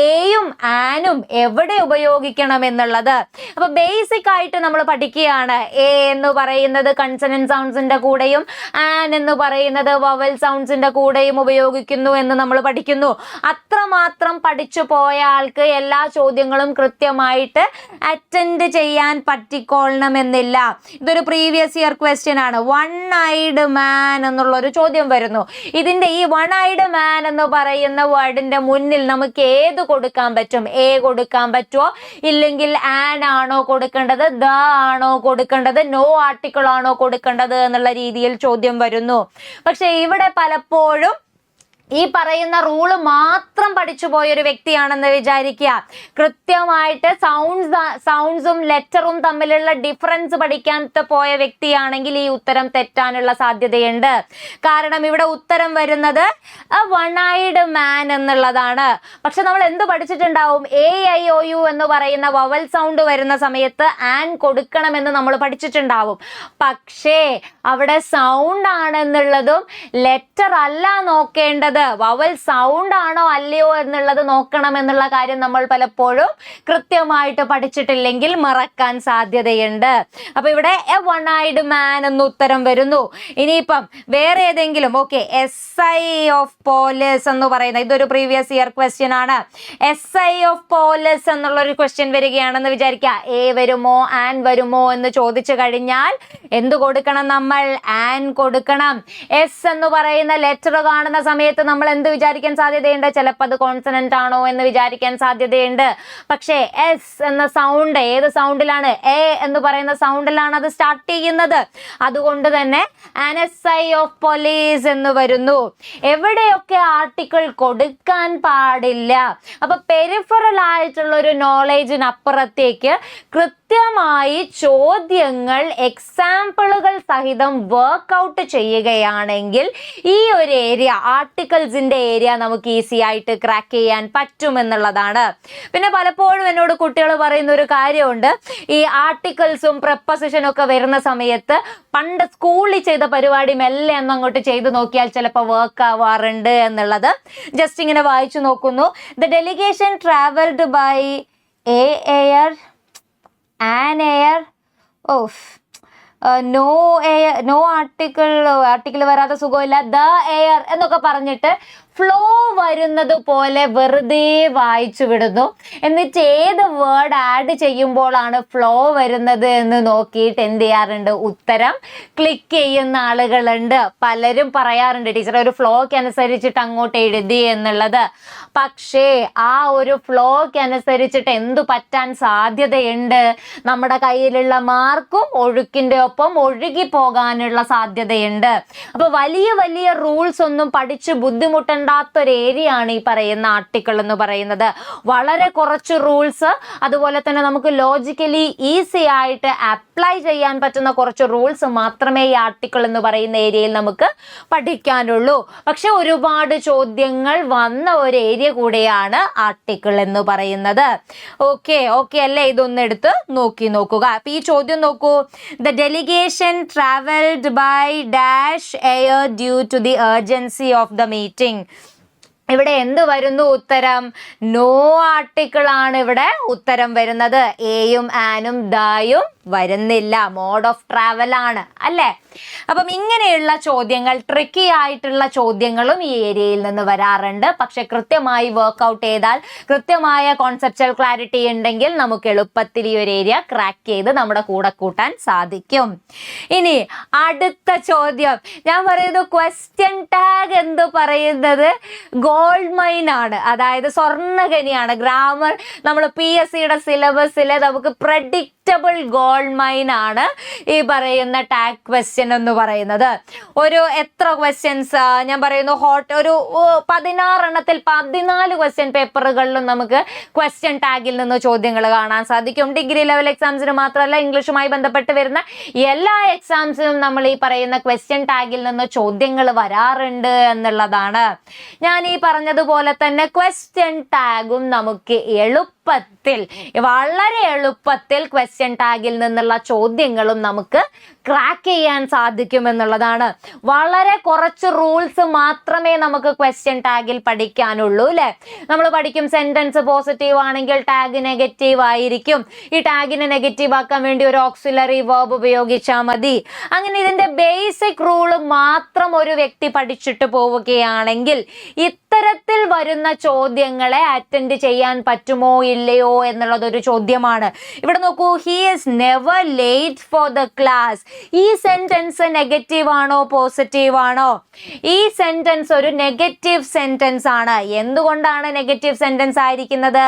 എയും ആനും എവിടെ ഉപയോഗിക്കണം എന്നുള്ളത്. അപ്പൊ ബേസിക് ആയിട്ട് നമ്മൾ പഠിക്കുകയാണ്, എ എന്ന് പറയുന്നത് കൺസണന്റ് സൗണ്ട്സിന്റെ കൂടെയും ആൻ എന്ന് പറയുന്നത് വവൽ സൗണ്ട്സിന്റെ കൂടെയും ഉപയോഗിക്കുന്നു എന്ന് നമ്മൾ പഠിക്കുന്നു. അത്രമാത്രം പഠിച്ചു പോയ ആൾക്ക് എല്ലാ ചോദ്യങ്ങളും കൃത്യമായിട്ട് അറ്റൻഡ് ചെയ്യാൻ പറ്റിക്കൊള്ളണം എന്നില്ല. ഇതൊരു പ്രീവിയസ് ഇയർ ക്വസ്റ്റ്യൻ ആണ്. 1-eyed man എന്നുള്ള ഒരു ചോദ്യം വരുന്നു. ഇതിന്റെ ഈ 1-eyed man എന്ന് പറയുന്ന വേർഡിന്റെ മുന്നിൽ നമുക്ക് ഏത് കൊടുക്കാൻ പറ്റും? എ കൊടുക്കാൻ പറ്റുമോ? ഇല്ലെങ്കിൽ ആൻ ആണോ കൊടുക്കേണ്ടത്, ദ ആണോ കൊടുക്കേണ്ടത്, നോ ആർട്ടിക്കിൾ ആണോ കൊടുക്കേണ്ടത് എന്നുള്ള രീതിയിൽ ചോദ്യം വരുന്നു. പക്ഷെ ഇവിടെ പലപ്പോഴും ഈ പറയുന്ന റൂള് മാത്രം പഠിച്ചു പോയൊരു വ്യക്തിയാണെന്ന് വിചാരിക്കുക. കൃത്യമായിട്ട് സൗണ്ട്സും ലെറ്ററും തമ്മിലുള്ള ഡിഫറൻസ് പഠിക്കാത്ത പോയ വ്യക്തിയാണെങ്കിൽ ഈ ഉത്തരം തെറ്റാനുള്ള സാധ്യതയുണ്ട്. കാരണം ഇവിടെ ഉത്തരം വരുന്നത് one-eyed man എന്നുള്ളതാണ്. പക്ഷെ നമ്മൾ എന്ത് പഠിച്ചിട്ടുണ്ടാവും? AIOU എന്ന് പറയുന്ന വവൽ സൗണ്ട് വരുന്ന സമയത്ത് ആൻ കൊടുക്കണമെന്ന് നമ്മൾ പഠിച്ചിട്ടുണ്ടാവും. പക്ഷേ അവിടെ സൗണ്ട് ആണെന്നുള്ളതും ലെറ്റർ അല്ല നോക്കേണ്ടത്, വവൽ സൗണ്ട് ആണോ അല്ലയോ എന്നുള്ളത് നോക്കണം എന്നുള്ള കാര്യം നമ്മൾ പലപ്പോഴും കൃത്യമായിട്ട് പഠിച്ചിട്ടില്ലെങ്കിൽ മറക്കാൻ സാധ്യതയുണ്ട്. അപ്പൊ ഇവിടെ one-eyed man എന്ന് ഉത്തരം വരുന്നു. ഇനിയിപ്പം വേറെ ഏതെങ്കിലും, ഓക്കെ, SI ഓഫ് പോലീസ് എന്ന് പറയുന്ന ഇതൊരു പ്രീവിയസ് ഇയർ ക്വസ്റ്റ്യൻ ആണ്. SI ഓഫ് പോലീസ് എന്നുള്ള ഒരു ക്വസ്റ്റ്യൻ വരികയാണെന്ന് വിചാരിക്കുക. എ വരുമോ ആൻ വരുമോ എന്ന് ചോദിച്ചു കഴിഞ്ഞാൽ എന്ത് കൊടുക്കണം? നമ്മൾ ആൻ കൊടുക്കണം. എസ് എന്ന് പറയുന്ന ലെറ്റർ കാണുന്ന സമയത്ത് നമ്മൾ എന്ത് വിചാരിക്കാൻ സാധ്യതയുണ്ട്? ചിലപ്പോൾ അത് കോൺസണന്റ് ആണോ എന്ന് വിചാരിക്കാൻ സാധ്യതയുണ്ട്. പക്ഷേ എസ് എന്ന സൗണ്ട് ഏത് സൗണ്ടിലാണ്? എ എന്ന് പറയുന്ന സൗണ്ടിലാണ് അത് സ്റ്റാർട്ട് ചെയ്യുന്നത്. അതുകൊണ്ട് തന്നെ SI ഓഫ് പോലീസ് എന്ന് വരുന്നു. എവിടെയൊക്കെ ആർട്ടിക്കിൾ കൊടുക്കാൻ പാടില്ല? അപ്പൊ പെരിഫറൽ ആയിട്ടുള്ള ഒരു നോളേജിനപ്പുറത്തേക്ക് കൃത്യമായി ചോദ്യങ്ങൾ എക്സാമ്പിളുകൾ സഹിതം വർക്ക്ഔട്ട് ചെയ്യുകയാണെങ്കിൽ ഈ ഒരു ഏരിയ, ആർട്ടിക്കിൾസിന്റെ ഏരിയ നമുക്ക് ഈസി ആയിട്ട് ക്രാക്ക് ചെയ്യാൻ പറ്റുമെന്നുള്ളതാണ്. പിന്നെ പലപ്പോഴും എന്നോട് കുട്ടികൾ പറയുന്ന ഒരു കാര്യമുണ്ട്, ഈ ആർട്ടിക്കിൾസും പ്രപ്പോസിഷനും ഒക്കെ വരുന്ന സമയത്ത് പണ്ട് സ്കൂളിൽ ചെയ്ത പരിപാടി മെല്ലെ ഒന്ന് അങ്ങോട്ട് ചെയ്ത് നോക്കിയാൽ ചിലപ്പോൾ വർക്ക് ആവാറുണ്ട് എന്നുള്ളത്. ജസ്റ്റ് ഇങ്ങനെ വായിച്ചു നോക്കുന്നു. The delegation travelled by a air, an air, no article വരാത്ത സുഖമില്ല, ദ എയർ എന്നൊക്കെ പറഞ്ഞിട്ട് ഫ്ലോ വരുന്നത് പോലെ വെറുതെ വായിച്ചു വിടുന്നു. എന്നിട്ട് ഏത് വേർഡ് ആഡ് ചെയ്യുമ്പോഴാണ് ഫ്ലോ വരുന്നത് എന്ന് നോക്കിയിട്ട് എന്ത് ചെയ്യാറുണ്ട്, ഉത്തരം ക്ലിക്ക് ചെയ്യുന്ന ആളുകളുണ്ട്. പലരും പറയാറുണ്ട് ടീച്ചർ ഒരു ഫ്ലോക്ക് അനുസരിച്ചിട്ട് അങ്ങോട്ട് എഴുതി എന്നുള്ളത്. പക്ഷേ ആ ഒരു ഫ്ലോക്ക് അനുസരിച്ചിട്ട് എന്തു പറ്റാൻ സാധ്യതയുണ്ട്, നമ്മുടെ കയ്യിലുള്ള മാർക്കും ഒഴുക്കിന്റെ ഒപ്പം ഒഴുകി പോകാനുള്ള സാധ്യതയുണ്ട്. അപ്പൊ വലിയ വലിയ റൂൾസ് ഒന്നും പഠിച്ച് ബുദ്ധിമുട്ടുണ്ടാത്തൊരു ഏരിയ ആണ് ഈ പറയുന്ന ആർട്ടിക്കിൾ എന്ന് പറയുന്നത്. വളരെ കുറച്ച് റൂൾസ്, അതുപോലെ തന്നെ നമുക്ക് ലോജിക്കലി ഈസി ആയിട്ട് അപ്ലൈ ചെയ്യാൻ പറ്റുന്ന കുറച്ച് റൂൾസ് മാത്രമേ ഈ ആർട്ടിക്കിൾ എന്ന് പറയുന്ന ഏരിയയിൽ നമുക്ക് പഠിക്കാനുള്ളൂ. പക്ഷെ ഒരുപാട് ചോദ്യങ്ങൾ വന്ന ഒരു ഏരിയ കൂടെയാണ് ആർട്ടിക്കിൾ എന്ന് പറയുന്നത്. ഓക്കെ അല്ലേ? ഇതൊന്ന് എടുത്ത് നോക്കുക. അപ്പൊ ഈ ചോദ്യം നോക്കൂ. The delegation travelled by dash air due to the urgency of the meeting. ഇവിടെ എന്ത് വരുന്നു ഉത്തരം? നോ ആർട്ടിക്കിൾ ആണ് ഇവിടെ ഉത്തരം വരുന്നത്. എയും ആനും ദായും വരുന്നില്ല, മോഡ് ഓഫ് ട്രാവൽ ആണ് അല്ലേ? അപ്പം ഇങ്ങനെയുള്ള ചോദ്യങ്ങൾ, ട്രിക്കി ആയിട്ടുള്ള ചോദ്യങ്ങളും ഈ ഏരിയയിൽ നിന്ന് വരാറുണ്ട്. പക്ഷെ കൃത്യമായി വർക്ക്ഔട്ട് ചെയ്താൽ, കൃത്യമായ കോൺസെപ്ച്വൽ ക്ലാരിറ്റി ഉണ്ടെങ്കിൽ നമുക്ക് എളുപ്പത്തിൽ ഈ ഒരു ഏരിയ ക്രാക്ക് ചെയ്ത് നമ്മുടെ കൂടെ കൂട്ടാൻ സാധിക്കും. ഇനി അടുത്ത ചോദ്യം, ഞാൻ പറയുന്നു ക്വസ്റ്റ്യൻ ടാഗ് എന്ന് പറയുന്നത് ഗോൾഡ് മൈൻ ആണ്, അതായത് സ്വർണ്ണഖനിയാണ്. ഗ്രാമർ നമ്മൾ PSCയുടെ സിലബസിലെ നമുക്ക് പ്രഡിക്റ്റബിൾ ഗോൾഡ് മൈൻ ആണ് ഈ പറയുന്ന ടാഗ് ക്വസ്റ്റ്യൻ എന്ന് പറയുന്നത്. ഒരു എത്ര ക്വസ്റ്റ്യൻസ് ഞാൻ പറയുന്നു, ഒരു 16 എണ്ണത്തിൽ 14 ക്വസ്റ്റ്യൻ പേപ്പറുകളിലും നമുക്ക് ക്വസ്റ്റ്യൻ ടാഗിൽ നിന്ന് ചോദ്യങ്ങൾ കാണാൻ സാധിക്കും. ഡിഗ്രി ലെവൽ എക്സാംസിന് മാത്രമല്ല, ഇംഗ്ലീഷുമായി ബന്ധപ്പെട്ട് വരുന്ന എല്ലാ എക്സാംസിനും നമ്മൾ ഈ പറയുന്ന ക്വസ്റ്റ്യൻ ടാഗിൽ നിന്ന് ചോദ്യങ്ങൾ വരാറുണ്ട് എന്നുള്ളതാണ്. ഞാൻ ഈ പറഞ്ഞതുപോലെ തന്നെ ക്വസ്റ്റ്യൻ ടാഗും നമുക്ക് വളരെ എളുപ്പത്തിൽ ക്വസ്റ്റ്യൻ ടാഗിൽ നിന്നുള്ള ചോദ്യങ്ങളും നമുക്ക് ക്രാക്ക് ചെയ്യാൻ സാധിക്കും എന്നുള്ളതാണ്. വളരെ കുറച്ച് റൂൾസ് മാത്രമേ നമുക്ക് ക്വസ്റ്റ്യൻ ടാഗിൽ പഠിക്കാനുള്ളൂ അല്ലെ? നമ്മൾ പഠിക്കും സെന്റൻസ് പോസിറ്റീവ് ആണെങ്കിൽ ടാഗ് നെഗറ്റീവ് ആയിരിക്കും. ഈ ടാഗിനെ നെഗറ്റീവ് ആക്കാൻ വേണ്ടി ഒരു ഓക്സിലറി വേർബ് ഉപയോഗിച്ചാൽ മതി. അങ്ങനെ ഇതിന്റെ ബേസിക് റൂള് മാത്രം ഒരു വ്യക്തി പഠിച്ചിട്ട് പോവുകയാണെങ്കിൽ ഇത്തരത്തിൽ വരുന്ന ചോദ്യങ്ങളെ അറ്റൻഡ് ചെയ്യാൻ പറ്റുമോ ഇല്ലയോ എന്നുള്ളത് ഒരു ചോദ്യമാണ്. ഇവിടെ നോക്കൂ, he is never late for the class. ഈ സെന്റൻസ് നെഗറ്റീവ് ആണോ പോസിറ്റീവ് ആണോ? ഈ സെന്റൻസ് ഒരു നെഗറ്റീവ് സെന്റൻസ് ആണ്. എന്തുകൊണ്ടാണ് നെഗറ്റീവ് സെന്റൻസ് ആയിരിക്കുന്നത്?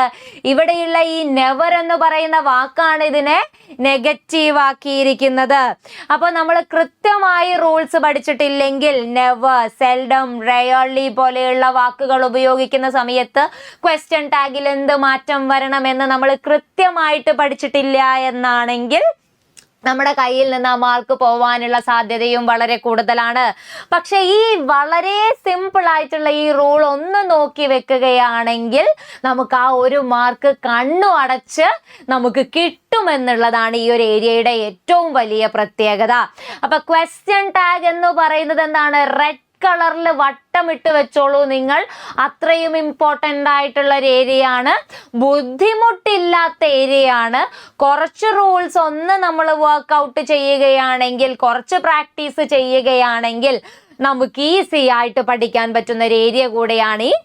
ഇവിടെയുള്ള ഈ നെവർ എന്ന് പറയുന്ന വാക്കാണ് ഇതിനെ നെഗറ്റീവ് ആക്കിയിരിക്കുന്നത്. അപ്പൊ നമ്മൾ കൃത്യമായി റൂൾസ് പഠിച്ചിട്ടില്ലെങ്കിൽ നെവർ, സെൽഡം, റെയർലി പോലെയുള്ള വാക്കുകൾ ഉപയോഗിക്കുന്ന സമയത്ത് ക്വസ്റ്റ്യൻ ടാഗിൽ എന്ത് മാറ്റം വരണമെന്ന് നമ്മൾ കൃത്യമായിട്ട് പഠിച്ചിട്ടില്ല എന്നാണെങ്കിൽ നമ്മുടെ കയ്യിൽ നിന്ന് ആ മാർക്ക് പോവാനുള്ള സാധ്യതയും വളരെ കൂടുതലാണ്. പക്ഷെ ഈ വളരെ സിമ്പിൾ ആയിട്ടുള്ള ഈ റൂൾ ഒന്ന് നോക്കി വെക്കുകയാണെങ്കിൽ നമുക്ക് ആ ഒരു മാർക്ക് കണ്ണു അടച്ച് നമുക്ക് കിട്ടുമെന്നുള്ളതാണ് ഈ ഒരു ഏരിയയുടെ ഏറ്റവും വലിയ പ്രത്യേകത. അപ്പൊ ക്വസ്റ്റ്യൻ ടാഗ് എന്ന് പറയുന്നത് എന്താണ്? റെഡ് കളറിൽ വട്ടമിട്ട് വെച്ചോളൂ നിങ്ങൾ. അത്രയും ഇമ്പോർട്ടൻ്റ് ആയിട്ടുള്ള ഒരു ഏരിയ ആണ്, ബുദ്ധിമുട്ടില്ലാത്ത ഏരിയ ആണ്. കുറച്ച് റൂൾസ് ഒന്ന് നമ്മൾ വർക്ക്ഔട്ട് ചെയ്യുകയാണെങ്കിൽ, കുറച്ച് പ്രാക്ടീസ് ചെയ്യുകയാണെങ്കിൽ നമുക്ക് ഈസി ആയിട്ട് പഠിക്കാൻ പറ്റുന്ന ഒരു ഏരിയ കൂടെയാണ് ഈ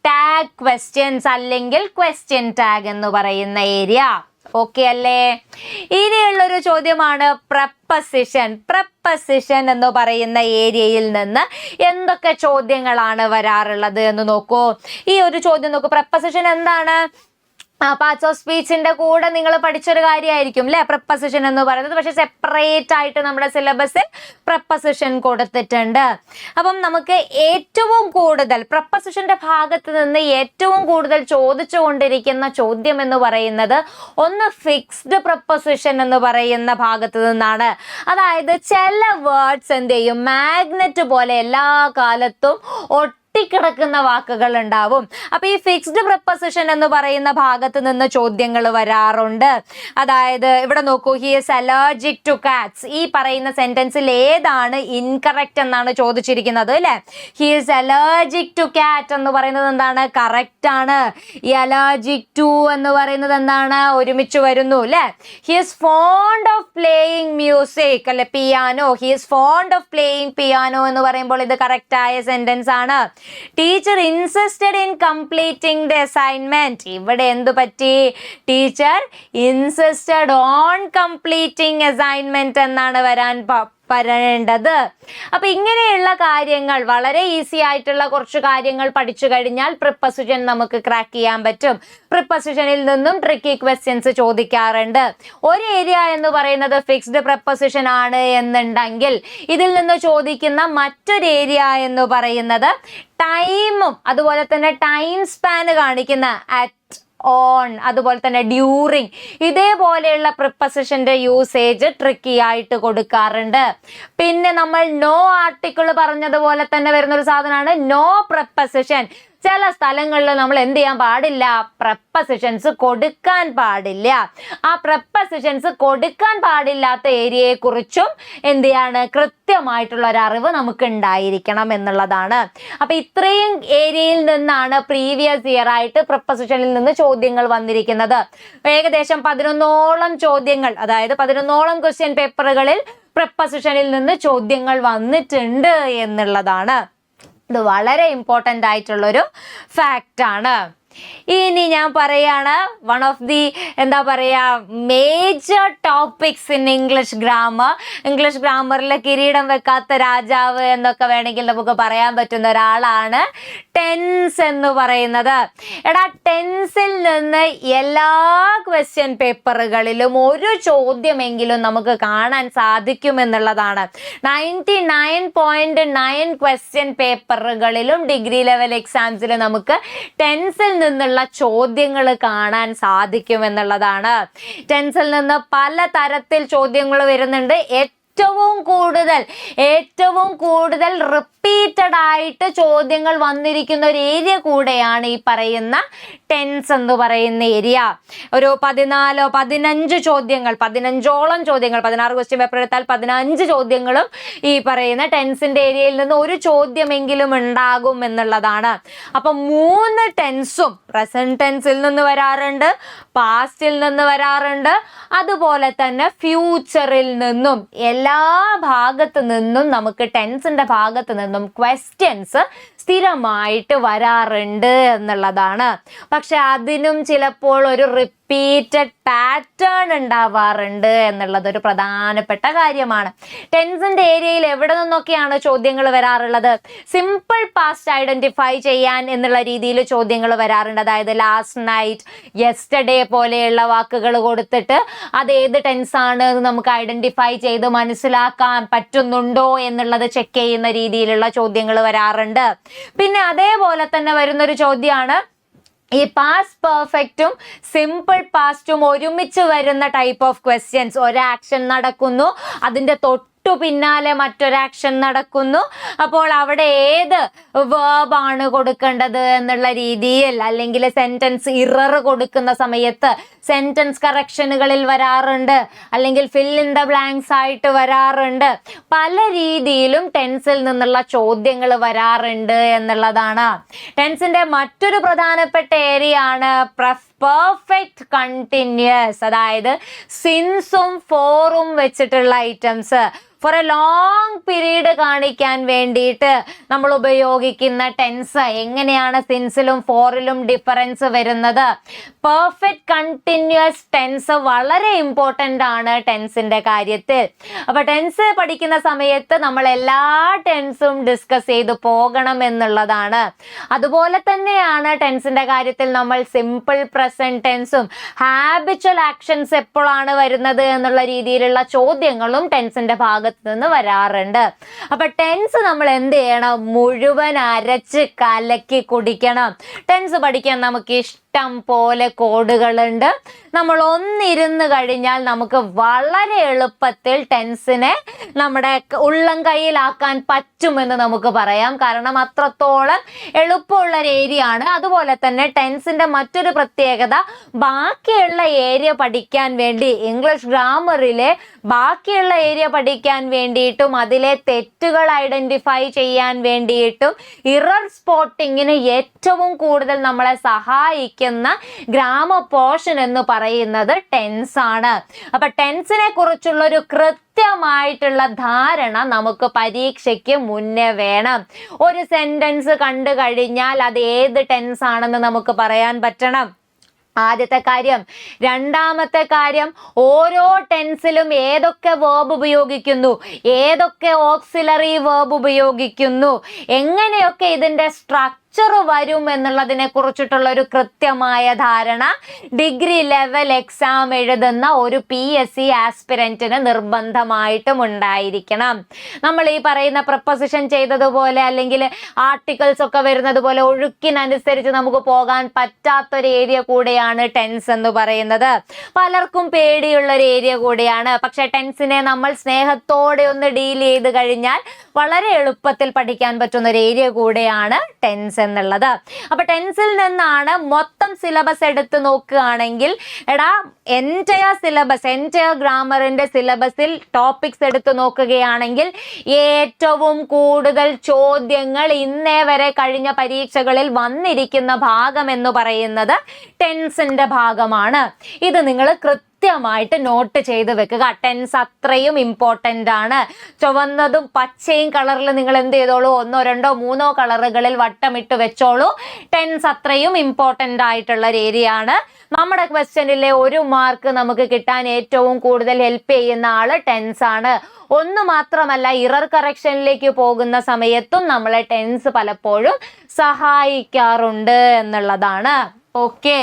ടാഗ് ക്വസ്റ്റ്യൻസ് അല്ലെങ്കിൽ ക്വസ്റ്റ്യൻ ടാഗ് എന്ന് പറയുന്ന ഏരിയ. ഓക്കെ അല്ലേ? ഇനിയുള്ളൊരു ചോദ്യമാണ് പ്രപ്പസിഷൻ. പ്രപ്പസിഷൻ എന്ന് പറയുന്ന ഏരിയയിൽ നിന്ന് എന്തൊക്കെ ചോദ്യങ്ങളാണ് വരാറുള്ളത് എന്ന് നോക്കൂ. ഈ ഒരു ചോദ്യം നോക്കൂ. പ്രപ്പസിഷൻ എന്താണ്? പാർട്സ് ഓഫ് സ്പീച്ചിന്റെ കൂടെ നിങ്ങൾ പഠിച്ചൊരു കാര്യമായിരിക്കും അല്ലെ പ്രിപ്പസിഷൻ എന്ന് പറയുന്നത്. പക്ഷെ സെപ്പറേറ്റ് ആയിട്ട് നമ്മുടെ സിലബസിൽ പ്രിപ്പസിഷൻ കൊടുത്തിട്ടുണ്ട്. അപ്പം നമുക്ക് ഏറ്റവും കൂടുതൽ പ്രിപ്പസിഷന്റെ ഭാഗത്ത് നിന്ന് ഏറ്റവും കൂടുതൽ ചോദിച്ചുകൊണ്ടിരിക്കുന്ന ചോദ്യം എന്ന് പറയുന്നത് ഒന്ന് ഫിക്സ്ഡ് പ്രിപ്പസിഷൻ എന്ന് പറയുന്ന ഭാഗത്ത് നിന്നാണ്. അതായത് ചില വേർഡ്സ് എന്ത് ചെയ്യും, മാഗ്നറ്റ് പോലെ എല്ലാ കാലത്തും കിടക്കുന്ന വാക്കുകൾ ഉണ്ടാവും. അപ്പൊ ഈ ഫിക്സ്ഡ് പ്രിപ്പസിഷൻ എന്ന് പറയുന്ന ഭാഗത്ത് നിന്ന് ചോദ്യങ്ങൾ വരാറുണ്ട്. അതായത് ഇവിടെ നോക്കൂ, he is allergic to cats. ഈ പറയുന്ന സെന്റൻസിൽ ഏതാണ് ഇൻകറക്റ്റ് എന്നാണ് ചോദിച്ചിരിക്കുന്നത് അല്ലെ. ഹി ഈസ് അലർജിക് ടു കാറ്റ് എന്ന് പറയുന്നത് എന്താണ്, കറക്റ്റ് ആണ്. ഈ അലർജിക് ടു എന്ന് പറയുന്നത് എന്താണ്, ഒരുമിച്ച് വരുന്നു അല്ലെ. He is fond of playing music അല്ലെ, piano. He is fond of playing piano എന്ന് പറയുമ്പോൾ ഇത് കറക്റ്റ് ആയ സെന്റൻസ് ആണ്. Teacher insisted in completing the assignment. ഇവിടെ എന്തു പറ്റി, teacher insisted on completing assignment എന്നാണ് പറയേണ്ടത്. അപ്പൊ ഇങ്ങനെയുള്ള കാര്യങ്ങൾ, വളരെ ഈസി ആയിട്ടുള്ള കുറച്ച് കാര്യങ്ങൾ പഠിച്ചു കഴിഞ്ഞാൽ പ്രിപ്പസിഷൻ നമുക്ക് ക്രാക്ക് ചെയ്യാൻ പറ്റും. പ്രിപ്പസിഷനിൽ നിന്നും ട്രിക്കി ക്വസ്റ്റ്യൻസ് ചോദിക്കാറുണ്ട്. ഒരു ഏരിയ എന്ന് പറയുന്നത് ഫിക്സ്ഡ് പ്രിപ്പസിഷൻ ആണ് എന്നുണ്ടെങ്കിൽ ഇതിൽ നിന്ന് ചോദിക്കുന്ന മറ്റൊരു ഏരിയ എന്ന് പറയുന്നത് ടൈമും അതുപോലെ തന്നെ ടൈം സ്പാൻ കാണിക്കുന്ന അറ്റ്, ഓൺ, അതുപോലെ തന്നെ ഡ്യൂറിങ്, ഇതേപോലെയുള്ള പ്രിപ്പസിഷന്റെ യൂസേജ് ട്രിക്കി ആയിട്ട് കൊടുക്കാറുണ്ട്. പിന്നെ നമ്മൾ നോ ആർട്ടിക്കിൾ പറഞ്ഞതുപോലെ തന്നെ വരുന്നൊരു സാധനമാണ് നോ പ്രിപ്പസിഷൻ. ചില സ്ഥലങ്ങളിൽ നമ്മൾ എന്ത് ചെയ്യാൻ പാടില്ല, പ്രപ്പസിഷൻസ് കൊടുക്കാൻ പാടില്ല. ആ പ്രപ്പസിഷൻസ് കൊടുക്കാൻ പാടില്ലാത്ത ഏരിയയെ കുറിച്ചും എന്ത് ചെയ്യാണ്, കൃത്യമായിട്ടുള്ള ഒരു അറിവ് നമുക്ക് ഉണ്ടായിരിക്കണം എന്നുള്ളതാണ്. അപ്പൊ ഇത്രയും ഏരിയയിൽ നിന്നാണ് പ്രീവിയസ് ഇയർ ആയിട്ട് പ്രപ്പസിഷനിൽ നിന്ന് ചോദ്യങ്ങൾ വന്നിരിക്കുന്നത്. ഏകദേശം 11ഓളം ചോദ്യങ്ങൾ, അതായത് 11ഓളം ക്വസ്റ്റ്യൻ പേപ്പറുകളിൽ പ്രപ്പസിഷനിൽ നിന്ന് ചോദ്യങ്ങൾ വന്നിട്ടുണ്ട് എന്നുള്ളതാണ്. ഇത് വളരെ ഇമ്പോർട്ടൻ്റ് ആയിട്ടുള്ളൊരു ഫാക്റ്റ് ആണ്. ഇനി ഞാൻ പറയാണ്, വൺ ഓഫ് ദി എന്താ പറയാ major topics in English grammar. English ഗ്രാമറിലെ കിരീടം വെക്കാത്ത രാജാവ് എന്നൊക്കെ വേണമെങ്കിൽ നമുക്ക് പറയാൻ പറ്റുന്ന ഒരാളാണ് ടെൻസ് എന്ന് പറയുന്നത്. എടാ, ടെൻസിൽ നിന്ന് എല്ലാ ക്വസ്റ്റ്യൻ പേപ്പറുകളിലും ഒരു ചോദ്യമെങ്കിലും നമുക്ക് കാണാൻ സാധിക്കുമെന്നുള്ളതാണ്. 99.9 ക്വസ്റ്റ്യൻ പേപ്പറുകളിലും ഡിഗ്രി ലെവൽ എക്സാംസിൽ നമുക്ക് ടെൻസിൽ നിന്നുള്ള ചോദ്യങ്ങൾ കാണാൻ സാധിക്കും എന്നുള്ളതാണ്. ടെൻസിൽ നിന്ന് പല തരത്തിൽ ചോദ്യങ്ങൾ വരുന്നുണ്ട്. ഏറ്റവും കൂടുതൽ റിപ്പീറ്റഡ് ആയിട്ട് ചോദ്യങ്ങൾ വന്നിരിക്കുന്ന ഒരു ഏരിയ കൂടെയാണ് ഈ പറയുന്ന ടെൻസ് എന്ന് പറയുന്ന ഏരിയ. ഒരു 15 ചോദ്യങ്ങൾ, 15ഓളം ചോദ്യങ്ങൾ, 16 ക്വസ്റ്റ്യൻ പേപ്പർ എടുത്താൽ 15 ചോദ്യങ്ങളും ഈ പറയുന്ന ടെൻസിന്റെ ഏരിയയിൽ നിന്ന് ഒരു ചോദ്യമെങ്കിലും ഉണ്ടാകും എന്നുള്ളതാണ്. അപ്പൊ 3 ടെൻസും പ്രസന്റ് ടെൻസിൽ നിന്ന് വരാറുണ്ട്, പാസ്റ്റിൽ നിന്ന് വരാറുണ്ട്, അതുപോലെ തന്നെ ഫ്യൂച്ചറിൽ നിന്നും, എല്ലാ ഭാഗത്ത് നിന്നും നമുക്ക് ടെൻസിന്റെ ഭാഗത്ത് നിന്നും ക്വസ്റ്റ്യൻസ് സ്ഥിരമായിട്ട് വരാറുണ്ട് എന്നുള്ളതാണ്. പക്ഷെ അതിനും ചിലപ്പോൾ ഒരു റിപ്പീറ്റഡ് പാറ്റേൺ ഉണ്ടാവാറുണ്ട് എന്നുള്ളത് ഒരു പ്രധാനപ്പെട്ട കാര്യമാണ്. ടെൻസിന്റെ ഏരിയയിൽ എവിടെ നിന്നൊക്കെയാണ് ചോദ്യങ്ങൾ വരാറുള്ളത്? സിമ്പിൾ പാസ്റ്റ് ഐഡന്റിഫൈ ചെയ്യാൻ എന്നുള്ള രീതിയിൽ ചോദ്യങ്ങൾ വരാറുണ്ട്. അതായത് ലാസ്റ്റ് നൈറ്റ്, യെസ്റ്റർഡേ പോലെയുള്ള വാക്കുകൾ കൊടുത്തിട്ട് അത് ഏത് ടെൻസ് ആണ് നമുക്ക് ഐഡന്റിഫൈ ചെയ്ത് മനസ്സിലാക്കാൻ പറ്റുന്നുണ്ടോ എന്നുള്ളത് ചെക്ക് ചെയ്യുന്ന രീതിയിലുള്ള ചോദ്യങ്ങൾ വരാറുണ്ട്. പിന്നെ അതേപോലെ തന്നെ വരുന്നൊരു ചോദ്യമാണ് ഈ പാസ്റ്റ് പെർഫെക്റ്റും സിമ്പിൾ പാസ്റ്റും ഒരുമിച്ച് വരുന്ന ടൈപ്പ് ഓഫ് ക്വസ്റ്റ്യൻസ്. ഒരു ആക്ഷൻ നടക്കുന്നു, അതിന്റെ പിന്നാലെ മറ്റൊരാക്ഷൻ നടക്കുന്നു. അപ്പോൾ അവിടെ ഏത് വേർബാണ് കൊടുക്കേണ്ടത് എന്നുള്ള രീതിയിൽ, അല്ലെങ്കിൽ സെന്റൻസ് ഇറർ കൊടുക്കുന്ന സമയത്ത് സെന്റൻസ് കറക്ഷനുകളിൽ വരാറുണ്ട്, അല്ലെങ്കിൽ ഫിൽ ഇൻ ദ ബ്ലാങ്ക്സ് ആയിട്ട് വരാറുണ്ട്. പല രീതിയിലും ടെൻസിൽ നിന്നുള്ള ചോദ്യങ്ങൾ വരാറുണ്ട് എന്നുള്ളതാണ്. ടെൻസിന്റെ മറ്റൊരു പ്രധാനപ്പെട്ട ഏരിയ ആണ് പെർഫെക്റ്റ് കണ്ടിന്യൂസ്. അതായത് സിൻസും ഫോറും വെച്ചിട്ടുള്ള items. For a long period കാണിക്കാൻ വേണ്ടിയിട്ട് നമ്മൾ ഉപയോഗിക്കുന്ന ടെൻസ് എങ്ങനെയാണ് സിൻസിലും ഫോറിലും ഡിഫറൻസ് വരുന്നത്? പെർഫെക്റ്റ് കണ്ടിന്യൂസ് ടെൻസ് വളരെ ഇമ്പോർട്ടൻ്റ് ആണ് ടെൻസിന്റെ കാര്യത്തിൽ. അപ്പൊ ടെൻസ് പഠിക്കുന്ന സമയത്ത് നമ്മൾ എല്ലാ ടെൻസും ഡിസ്കസ് ചെയ്ത് പോകണം എന്നുള്ളതാണ്. അതുപോലെ തന്നെയാണ് ടെൻസിന്റെ കാര്യത്തിൽ നമ്മൾ സിമ്പിൾ പ്രസന്റ് ടെൻസും ഹാബിച്വൽ ആക്ഷൻസ് എപ്പോഴാണ് വരുന്നത് എന്നുള്ള രീതിയിലുള്ള ചോദ്യങ്ങളും ടെൻസിന്റെ ഭാഗത്ത് നിന്ന് വരാറുണ്ട്. അപ്പൊ ടെൻസ് നമ്മൾ എന്ത് ചെയ്യണം? മുഴുവൻ അരച്ച് കലക്കി കുടിക്കണം. ടെൻസ് പഠിക്കാൻ നമുക്ക് ഇഷ്ടം പോലെ കോഡുകളുണ്ട്. നമ്മൾ ഒന്നിരുന്ന് കഴിഞ്ഞാൽ നമുക്ക് വളരെ എളുപ്പത്തിൽ ടെൻസിനെ നമ്മുടെ ഉള്ളം കയ്യിലാക്കാൻ പറ്റുമെന്ന് നമുക്ക് പറയാം. കാരണം അത്രത്തോളം എളുപ്പമുള്ള ഒരു ഏരിയ ആണ്. അതുപോലെ തന്നെ ടെൻസിന്റെ മറ്റൊരു പ്രത്യേകത, ബാക്കിയുള്ള ഏരിയ പഠിക്കാൻ വേണ്ടി ഇംഗ്ലീഷ് ഗ്രാമറിലെ ബാക്കിയുള്ള ഏരിയ പഠിക്കാൻ വേണ്ടിയിട്ടും അതിലെ തെറ്റുകൾ ഐഡന്റിഫൈ ചെയ്യാൻ വേണ്ടിയിട്ടും ഇറർ സ്പോട്ടിങ്ങിന് ഏറ്റവും കൂടുതൽ നമ്മളെ സഹായിക്കുന്ന ഗ്രാമർ പോർഷൻ എന്ന് പറയുന്നത് ടെൻസ് ആണ്. അപ്പൊ ടെൻസിനെ കുറിച്ചുള്ള ഒരു കൃത്യമായിട്ടുള്ള ധാരണ നമുക്ക് പരീക്ഷയ്ക്ക് മുന്നേ വേണം. ഒരു സെന്റൻസ് കണ്ടു കഴിഞ്ഞാൽ അത് ഏത് ടെൻസ് ആണെന്ന് നമുക്ക് പറയാൻ പറ്റണം. ആദ്യത്തെ കാര്യം. രണ്ടാമത്തെ കാര്യം, ഓരോ ടെൻസിലും ഏതൊക്കെ വേർബ് ഉപയോഗിക്കുന്നു, ഏതൊക്കെ ഓക്സിലറി വേർബ് ഉപയോഗിക്കുന്നു, എങ്ങനെയൊക്കെ ഇതിന്റെ സ്ട്രക്ചർ വരും എന്നുള്ളതിനെ കുറിച്ചിട്ടുള്ള ഒരു കൃത്യമായ ധാരണ ഡിഗ്രി ലെവൽ എക്സാം എഴുതുന്ന ഒരു PSC ആസ്പിരന്റിന് നിർബന്ധമായിട്ടും ഉണ്ടായിരിക്കണം. നമ്മൾ ഈ പറയുന്ന പ്രപ്പോസിഷൻ ചെയ്തതുപോലെ അല്ലെങ്കിൽ ആർട്ടിക്കിൾസ് ഒക്കെ വരുന്നത് പോലെ ഒഴുക്കിനനുസരിച്ച് നമുക്ക് പോകാൻ പറ്റാത്തൊരു ഏരിയ കൂടെയാണ് ടെൻസ് എന്ന് പറയുന്നത്. പലർക്കും പേടിയുള്ള ഒരു ഏരിയ കൂടിയാണ്. പക്ഷെ ടെൻസിനെ നമ്മൾ സ്നേഹത്തോടെ ഒന്ന് ഡീൽ ചെയ്ത് കഴിഞ്ഞാൽ വളരെ എളുപ്പത്തിൽ പഠിക്കാൻ പറ്റുന്ന ഒരു ഏരിയ കൂടെയാണ് ടെൻസ് എന്നുള്ളത്. അപ്പൊ ടെൻസിൽ നിന്നാണ് മൊത്തം സിലബസ് എടുത്ത് നോക്കുകയാണെങ്കിൽ എൻറ്റയർ സിലബസ്, എൻറ്റയർ ഗ്രാമറിന്റെ സിലബസിൽ ടോപ്പിക്സ് എടുത്ത് നോക്കുകയാണെങ്കിൽ ഏറ്റവും കൂടുതൽ ചോദ്യങ്ങൾ ഇന്നേ വരെ കഴിഞ്ഞ പരീക്ഷകളിൽ വന്നിരിക്കുന്ന ഭാഗം എന്ന് പറയുന്നത് ടെൻസിന്റെ ഭാഗമാണ്. ഇത് നിങ്ങൾ കൃത്യമായിട്ട് നോട്ട് ചെയ്ത് വെക്കുക. ടെൻസ് അത്രയും ഇമ്പോർട്ടൻ്റ് ആണ്. ചുവന്നതും പച്ചയും കളറിൽ നിങ്ങൾ എന്ത് ചെയ്തോളൂ, 1, 2, 3 കളറുകളിൽ വട്ടമിട്ട് വെച്ചോളൂ. ടെൻസ് അത്രയും ഇമ്പോർട്ടൻ്റ് ആയിട്ടുള്ള ഒരു ഏരിയ ആണ്. നമ്മുടെ ക്വസ്റ്റ്യനിലെ 1 മാർക്ക് നമുക്ക് കിട്ടാൻ ഏറ്റവും കൂടുതൽ ഹെൽപ്പ് ചെയ്യുന്ന ആള് ടെൻസ് ആണ്. ഒന്ന് മാത്രമല്ല, ഇറർ കറക്ഷനിലേക്ക് പോകുന്ന സമയത്തും നമ്മളെ ടെൻസ് പലപ്പോഴും സഹായിക്കാറുണ്ട് എന്നുള്ളതാണ്. ഓക്കെ.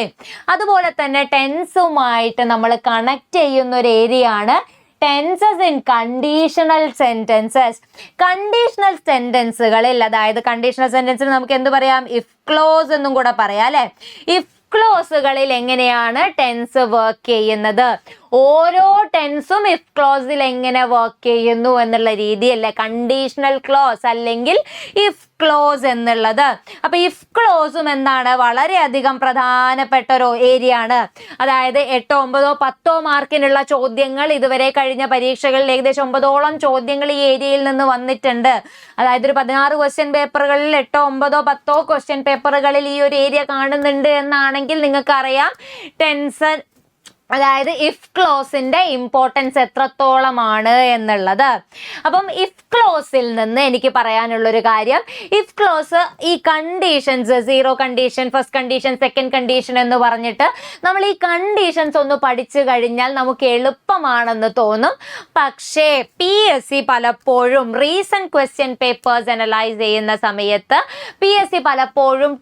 അതുപോലെ തന്നെ ടെൻസുമായിട്ട് നമ്മൾ കണക്ട് ചെയ്യുന്ന ഒരു ഏരിയ ആണ് tenses in conditional sentences. Conditional സെന്റൻസുകളിൽ, അതായത് കണ്ടീഷണൽ സെന്റൻസിൽ നമുക്ക് എന്ത് പറയാം? ഇഫ് ക്ലോസ് എന്നും കൂടെ പറയാം അല്ലെ. ഇഫ് ക്ലോസുകളിൽ എങ്ങനെയാണ് ടെൻസ് വർക്ക് ചെയ്യുന്നത്, ഓരോ ടെൻസും ഇഫ് ക്ലോസിൽ എങ്ങനെ വർക്ക് ചെയ്യുന്നു എന്നുള്ള രീതിയല്ലേ കണ്ടീഷണൽ ക്ലോസ് അല്ലെങ്കിൽ ഇഫ് ക്ലോസ് എന്നുള്ളത്. അപ്പൊ ഇഫ് ക്ലോസും എന്താണ്, വളരെയധികം പ്രധാനപ്പെട്ട ഒരു ഏരിയ ആണ്. അതായത് 8, 9, 10 മാർക്കിനുള്ള ചോദ്യങ്ങൾ ഇതുവരെ കഴിഞ്ഞ പരീക്ഷകളിൽ ഏകദേശം 9ഓളം ചോദ്യങ്ങൾ ഈ ഏരിയയിൽ നിന്ന് വന്നിട്ടുണ്ട്. അതായത് ഒരു 16 ക്വസ്റ്റ്യൻ പേപ്പറുകളിൽ 8, 9, 10 ക്വസ്റ്റ്യൻ പേപ്പറുകളിൽ ഈ ഒരു ഏരിയ കാണുന്നുണ്ട് എന്നാണെങ്കിൽ നിങ്ങൾക്ക് അറിയാം ടെൻസ്, അതായത് ഇഫ് ക്ലോസിന്റെ ഇമ്പോർട്ടൻസ് എത്രത്തോളമാണ് എന്നുള്ളത്. അപ്പം ഇഫ് ക്ലോസിൽ നിന്ന് എനിക്ക് പറയാനുള്ളൊരു കാര്യം, ഇഫ് ക്ലോസ് ഈ conditions, 0 condition, first condition, second condition എന്ന് പറഞ്ഞിട്ട് നമ്മൾ ഈ കണ്ടീഷൻസ് ഒന്ന് പഠിച്ചു കഴിഞ്ഞാൽ നമുക്ക് എളുപ്പമാണെന്ന് തോന്നും. പക്ഷേ PSC പലപ്പോഴും റീസെന്റ് ക്വസ്റ്റ്യൻ പേപ്പേഴ്സ് അനലൈസ് ചെയ്യുന്ന സമയത്ത് PSC പലപ്പോഴും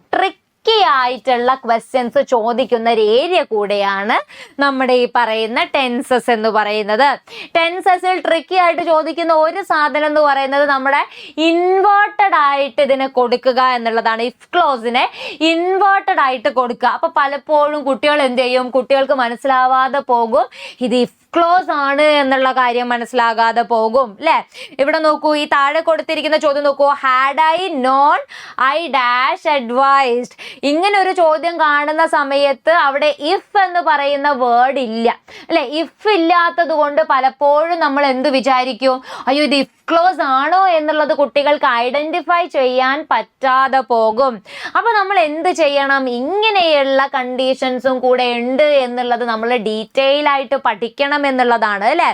ആയിട്ടുള്ള ക്വസ്റ്റ്യൻസ് ചോദിക്കുന്ന ഒരു ഏരിയ കൂടെയാണ് നമ്മുടെ ഈ പറയുന്ന ടെൻസസ് എന്ന് പറയുന്നത്. ടെൻസസിൽ ട്രിക്കി ആയിട്ട് ചോദിക്കുന്ന ഒരു സാധനം എന്ന് പറയുന്നത് നമ്മുടെ ഇൻവേർട്ടഡ് ആയിട്ട് ഇതിനെ കൊടുക്കുക എന്നുള്ളതാണ്. ഇഫ് ക്ലോസിനെ ഇൻവേർട്ടഡ് ആയിട്ട് കൊടുക്കുക. അപ്പൊ പലപ്പോഴും കുട്ടികൾ എന്ത് ചെയ്യും, കുട്ടികൾക്ക് മനസ്സിലാവാതെ പോകും ഇത് ഇഫ് ക്ലോസ് ആണ് എന്നുള്ള കാര്യം മനസ്സിലാകാതെ പോകും അല്ലെ. ഇവിടെ നോക്കൂ, ഈ താഴെ കൊടുത്തിരിക്കുന്ന ചോദ്യം നോക്കൂ, had I known I dash advised. ഇങ്ങനെ ഒരു ചോദ്യം കാണുന്ന സമയത്ത് അവിടെ ഇഫ് എന്ന് പറയുന്ന വേർഡ് ഇല്ല അല്ലെ. ഇഫ് ഇല്ലാത്തത് കൊണ്ട് പലപ്പോഴും നമ്മൾ എന്ത് വിചാരിക്കും, അയ്യോ ഇത് ഇഫ് ക്ലോസ് ആണോ എന്നുള്ളത് കുട്ടികൾക്ക് ഐഡന്റിഫൈ ചെയ്യാൻ പറ്റാതെ പോകും. അപ്പൊ നമ്മൾ എന്ത് ചെയ്യണം, ഇങ്ങനെയുള്ള കണ്ടീഷൻസും കൂടെ ഉണ്ട് എന്നുള്ളത് നമ്മൾ ഡീറ്റെയിൽ ആയിട്ട് പഠിക്കണം എന്നുള്ളതാണ് അല്ലെ.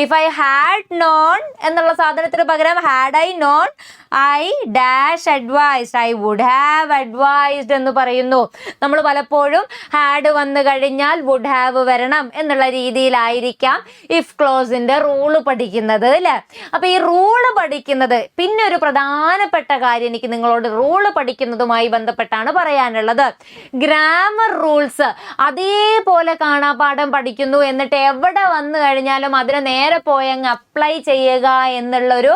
ഇഫ് ഐ ഹാഡ് നോൺ എന്നുള്ള സാധനത്തിന് പകരം had I known I dash advised, I would have advised എന്ന് പറയുന്നു. നമ്മൾ പലപ്പോഴും ഹാഡ് വന്നു കഴിഞ്ഞാൽ വുഡ് ഹാവ് വരണം എന്നുള്ള രീതിയിലായിരിക്കാം ഇഫ് ക്ലോസിന്റെ റൂള് പഠിക്കുന്നത് അല്ലെ. അപ്പൊ ഈ റൂള് പഠിക്കുന്നത്, പിന്നെ ഒരു പ്രധാനപ്പെട്ട കാര്യം എനിക്ക് നിങ്ങളോട് റൂള് പഠിക്കുന്നതുമായി ബന്ധപ്പെട്ടാണ് പറയാനുള്ളത്. ഗ്രാമർ റൂൾസ് അതേപോലെ കാണാപ്പാഠം പഠിക്കുന്നു, എന്നിട്ട് എവിടെ വന്നു കഴിഞ്ഞാലും അതിനെ നേരെ പോയങ്ങ് അപ്ലൈ ചെയ്യുക എന്നുള്ളൊരു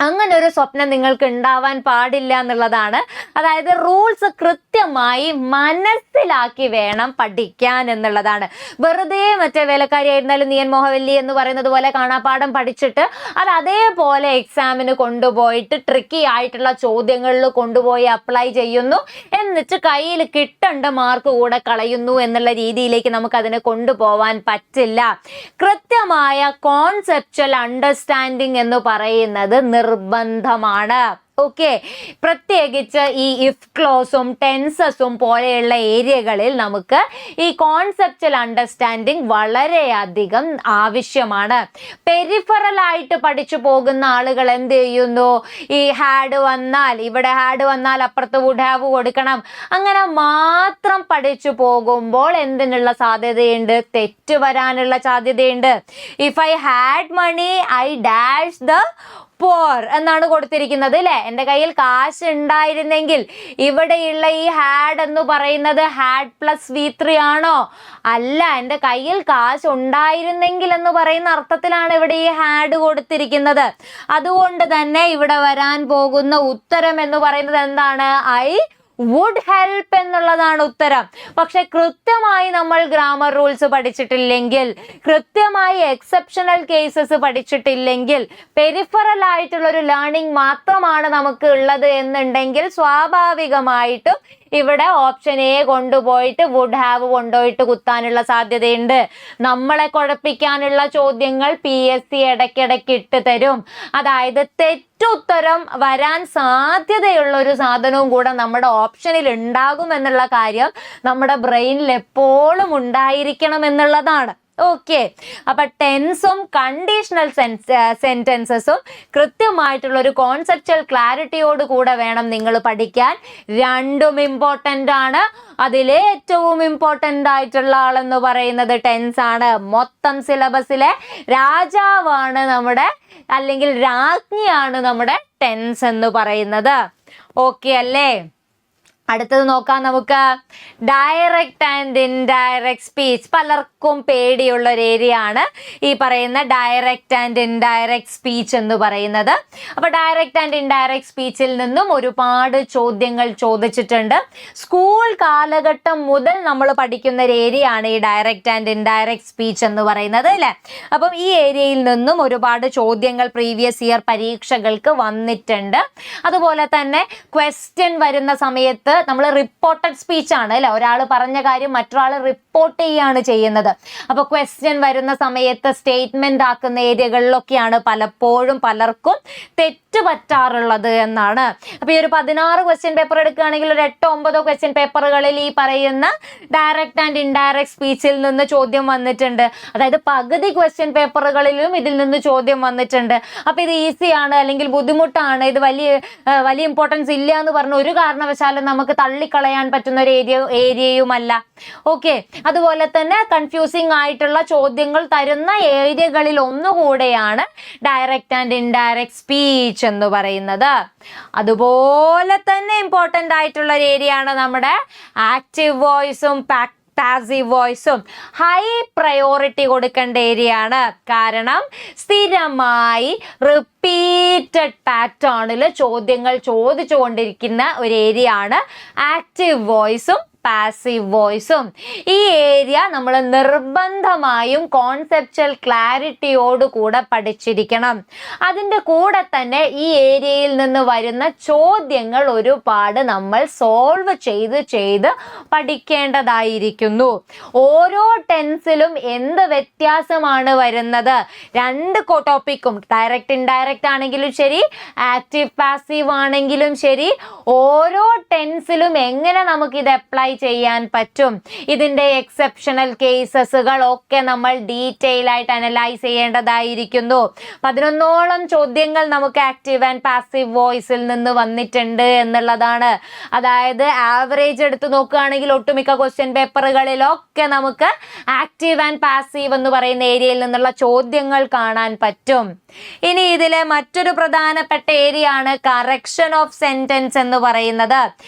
അങ്ങനെ ഒരു സ്വപ്നം നിങ്ങൾക്ക് ഉണ്ടാവാൻ പാടില്ല എന്നുള്ളതാണ്. അതായത് റൂൾസ് കൃത്യമായി മനസ്സിലാക്കി വേണം പഠിക്കാൻ എന്നുള്ളതാണ്. വെറുതെ മറ്റേ വേലക്കാരിയായിരുന്നാലും നീയൻ മോഹവല്ലി എന്ന് പറയുന്നത് പോലെ കാണാപ്പാഠം പഠിച്ചിട്ട് അത് അതേപോലെ എക്സാമിന് കൊണ്ടുപോയിട്ട് ട്രിക്കി ആയിട്ടുള്ള ചോദ്യങ്ങളിൽ കൊണ്ടുപോയി അപ്ലൈ ചെയ്യുന്നു, എന്നിട്ട് കയ്യിൽ കിട്ടേണ്ട മാർക്ക് കൂടെ കളയുന്നു എന്നുള്ള രീതിയിലേക്ക് നമുക്ക് അതിനെ കൊണ്ടുപോവാൻ പറ്റില്ല. കൃത്യമായ കോൺസെപ്ച്വൽ അണ്ടർസ്റ്റാൻഡിങ് എന്ന് പറയുന്നത് നിർബന്ധമാണ്. ഓക്കെ, പ്രത്യേകിച്ച് ഈ ഇഫ് ക്ലോസും ടെൻസസും പോലെയുള്ള ഏരിയകളിൽ നമുക്ക് ഈ കോൺസെപ്ച്വൽ അണ്ടർസ്റ്റാൻഡിങ് വളരെയധികം ആവശ്യമാണ്. പെരിഫറൽ ആയിട്ട് പഠിച്ചു പോകുന്ന ആളുകൾ എന്ത് ചെയ്യുന്നു, ഈ ഹാഡ് വന്നാൽ ഇവിടെ ഹാഡ് വന്നാൽ അപ്പുറത്ത് വുഡ് ഹാവ് കൊടുക്കണം, അങ്ങനെ മാത്രം പഠിച്ചു പോകുമ്പോൾ എന്തിനുള്ള സാധ്യതയുണ്ട്, തെറ്റ് വരാനുള്ള സാധ്യതയുണ്ട്. If I had money I dash the poor എന്നാണ് കൊടുത്തിരിക്കുന്നത് അല്ലെ. എൻ്റെ കയ്യിൽ കാശ് ഉണ്ടായിരുന്നെങ്കിൽ ഇവിടെയുള്ള ഈ ഹാഡ് എന്ന് പറയുന്നത് ഹാഡ് പ്ലസ് V3 ആണോ? അല്ല, എൻ്റെ കയ്യിൽ കാശ് ഉണ്ടായിരുന്നെങ്കിൽ എന്ന് പറയുന്ന അർത്ഥത്തിലാണ് ഇവിടെ ഈ ഹാഡ് കൊടുത്തിരിക്കുന്നത്. അതുകൊണ്ട് തന്നെ ഇവിടെ വരാൻ പോകുന്ന ഉത്തരം എന്ന് പറയുന്നത് എന്താണ്, ഐ വുഡ് ഹെൽപ്പ് എന്നുള്ളതാണ് ഉത്തരം. പക്ഷെ കൃത്യമായി നമ്മൾ ഗ്രാമർ റൂൾസ് പഠിച്ചിട്ടില്ലെങ്കിൽ, കൃത്യമായി എക്സെപ്ഷണൽ കേസസ് പഠിച്ചിട്ടില്ലെങ്കിൽ, പെരിഫറൽ ആയിട്ടുള്ള ഒരു ലേണിംഗ് മാത്രമാണ് നമുക്ക് ഉള്ളത് എന്നുണ്ടെങ്കിൽ സ്വാഭാവികമായിട്ടും ഇവിടെ ഓപ്ഷൻ എ കൊണ്ടുപോയിട്ട് വുഡ് ഹാവ് കൊണ്ടുപോയിട്ട് കുത്താനുള്ള സാധ്യതയുണ്ട്. നമ്മളെ കുഴപ്പിക്കാനുള്ള ചോദ്യങ്ങൾ PSC ഇടയ്ക്കിടയ്ക്ക് ഇട്ട് തരും. അതായത് തെറ്റുത്തരം വരാൻ സാധ്യതയുള്ള ഒരു സാധനവും കൂടെ നമ്മുടെ ഓപ്ഷനിൽ ഉണ്ടാകും എന്നുള്ള കാര്യം നമ്മുടെ ബ്രെയിനിൽ എപ്പോഴും ഉണ്ടായിരിക്കണം എന്നുള്ളതാണ്. ഓക്കെ, അപ്പൊ ടെൻസും കണ്ടീഷണൽ സെന്റൻസസും കൃത്യമായിട്ടുള്ള ഒരു കോൺസെപ്ച്വൽ ക്ലാരിറ്റിയോട് കൂടെ വേണം നിങ്ങൾ പഠിക്കാൻ. രണ്ടും ഇമ്പോർട്ടൻ്റ് ആണ്. അതിലെ ഏറ്റവും ഇമ്പോർട്ടൻ്റ് ആയിട്ടുള്ള ആളെന്ന് പറയുന്നത് ടെൻസ് ആണ്. മൊത്തം സിലബസിലെ രാജാവാണ് നമ്മുടെ, അല്ലെങ്കിൽ രാജ്ഞിയാണ് നമ്മുടെ ടെൻസ് എന്ന് പറയുന്നത്. ഓക്കെ അല്ലേ? അടുത്തത് നോക്കാം നമുക്ക്. Direct and indirect speech. പലർക്കും പേടിയുള്ള ഒരു ഏരിയ ആണ് ഈ പറയുന്ന ഡയറക്റ്റ് ആൻഡ് ഇൻഡയറക്റ്റ് സ്പീച്ച് എന്ന് പറയുന്നത്. അപ്പോൾ ഡയറക്റ്റ് ആൻഡ് ഇൻഡയറക്റ്റ് സ്പീച്ചിൽ നിന്നും ഒരുപാട് ചോദ്യങ്ങൾ ചോദിച്ചിട്ടുണ്ട്. സ്കൂൾ കാലഘട്ടം മുതൽ നമ്മൾ പഠിക്കുന്ന ഒരു ഏരിയ ആണ് ഈ ഡയറക്റ്റ് ആൻഡ് ഇൻഡയറക്റ്റ് സ്പീച്ച് എന്ന് പറയുന്നത് അല്ലേ. അപ്പം ഈ ഏരിയയിൽ നിന്നും ഒരുപാട് ചോദ്യങ്ങൾ പ്രീവിയസ് ഇയർ പരീക്ഷകൾക്ക് വന്നിട്ടുണ്ട്. അതുപോലെ തന്നെ ക്വസ്റ്റ്യൻ വരുന്ന സമയത്ത് നമ്മൾ റിപ്പോർട്ടഡ് സ്പീച്ച് ആണ് അല്ലെ, ഒരാൾ പറഞ്ഞ കാര്യം മറ്റൊരാൾ റിപ്പോർട്ട് ചെയ്യാണ് ചെയ്യുന്നത്. അപ്പൊ ക്വസ്റ്റ്യൻ വരുന്ന സമയത്ത് സ്റ്റേറ്റ്മെന്റ് ആക്കുന്ന ഏരിയകളിലൊക്കെയാണ് പലപ്പോഴും പലർക്കും തെറ്റ് പറ്റാറുള്ളത് എന്നാണ്. അപ്പൊ ഈ ഒരു 16 ക്വസ്റ്റ്യൻ പേപ്പർ എടുക്കുകയാണെങ്കിൽ ഒരു 8-9 ക്വസ്റ്റ്യൻ പേപ്പറുകളിൽ ഈ പറയുന്ന ഡയറക്റ്റ് ആൻഡ് ഇൻഡയറക്റ്റ് സ്പീച്ചിൽ നിന്ന് ചോദ്യം വന്നിട്ടുണ്ട്. അതായത് പകുതി ക്വസ്റ്റ്യൻ പേപ്പറുകളിലും ഇതിൽ നിന്ന് ചോദ്യം വന്നിട്ടുണ്ട്. അപ്പൊ ഇത് ഈസിയാണ് അല്ലെങ്കിൽ ബുദ്ധിമുട്ടാണ്, ഇത് വലിയ ഇമ്പോർട്ടൻസ് ഇല്ല എന്ന് പറഞ്ഞ ഒരു കാരണവശാലും നമുക്ക് തള്ളിക്കളയാൻ പറ്റുന്ന ഒരു ഏരിയയുമല്ല. ഓക്കെ, അതുപോലെ തന്നെ കൺഫ്യൂസിങ് ആയിട്ടുള്ള ചോദ്യങ്ങൾ തരുന്ന ഏരിയകളിൽ ഒന്നുകൂടെയാണ് ഡയറക്റ്റ് ആൻഡ് ഇൻഡയറക്റ്റ് സ്പീച്ച് എന്ന് പറയുന്നത്. അതുപോലെ തന്നെ ഇമ്പോർട്ടൻ്റ് ആയിട്ടുള്ള ഒരു ഏരിയ ആണ് നമ്മുടെ ആക്റ്റീവ് വോയിസും പാസീവ് വോയിസും. ഹൈ പ്രയോറിറ്റി കൊടുക്കേണ്ട ഏരിയ ആണ്. കാരണം സ്ഥിരമായി റിപ്പീറ്റഡ് പാറ്റേണിൽ ചോദ്യങ്ങൾ ചോദിച്ചുകൊണ്ടിരിക്കുന്ന ഒരു ഏരിയ ആണ് ആക്റ്റീവ് വോയിസും പാസീവ് വോയിസും. ഈ ഏരിയ നമ്മൾ നിർബന്ധമായും കോൺസെപ്ച്വൽ ക്ലാരിറ്റിയോട് കൂടെ പഠിച്ചിരിക്കണം. അതിൻ്റെ കൂടെ തന്നെ ഈ ഏരിയയിൽ നിന്ന് വരുന്ന ചോദ്യങ്ങൾ ഒരുപാട് നമ്മൾ സോൾവ് ചെയ്ത് പഠിക്കേണ്ടതായിരിക്കുന്നു. ഓരോ ടെൻസിലും എന്ത് വ്യത്യാസമാണ് വരുന്നത്, രണ്ട് ടോപ്പിക്കും ഡയറക്റ്റ് ഇൻഡയറക്റ്റ് ആണെങ്കിലും ശരി, ആക്റ്റീവ് പാസീവ് ആണെങ്കിലും ശരി, ഓരോ ടെൻസിലും എങ്ങനെ നമുക്ക് ഇത് അപ്ലൈ ചെയ്യാൻ പറ്റും, ഇതിൻ്റെ എക്സെപ്ഷണൽ കേസസുകൾ ഒക്കെ നമ്മൾ ഡീറ്റെയിൽ ആയിട്ട് അനലൈസ് ചെയ്യേണ്ടതായിരിക്കുന്നു. 11ഓളം ചോദ്യങ്ങൾ നമുക്ക് ആക്റ്റീവ് ആൻഡ് പാസീവ് വോയിസിൽ നിന്ന് വന്നിട്ടുണ്ട് എന്നുള്ളതാണ്. അതായത് ആവറേജ് എടുത്ത് നോക്കുകയാണെങ്കിൽ ഒട്ടുമിക്ക ക്വസ്റ്റ്യൻ പേപ്പറുകളിലൊക്കെ നമുക്ക് ആക്റ്റീവ് ആൻഡ് പാസീവ് എന്ന് പറയുന്ന ഏരിയയിൽ നിന്നുള്ള ചോദ്യങ്ങൾ കാണാൻ പറ്റും. ഇനി ഇതിലെ മറ്റൊരു പ്രധാനപ്പെട്ട ഏരിയ ആണ് കറക്ഷൻ ഓഫ് സെന്റൻസ് എന്ന് പറയുന്നത്.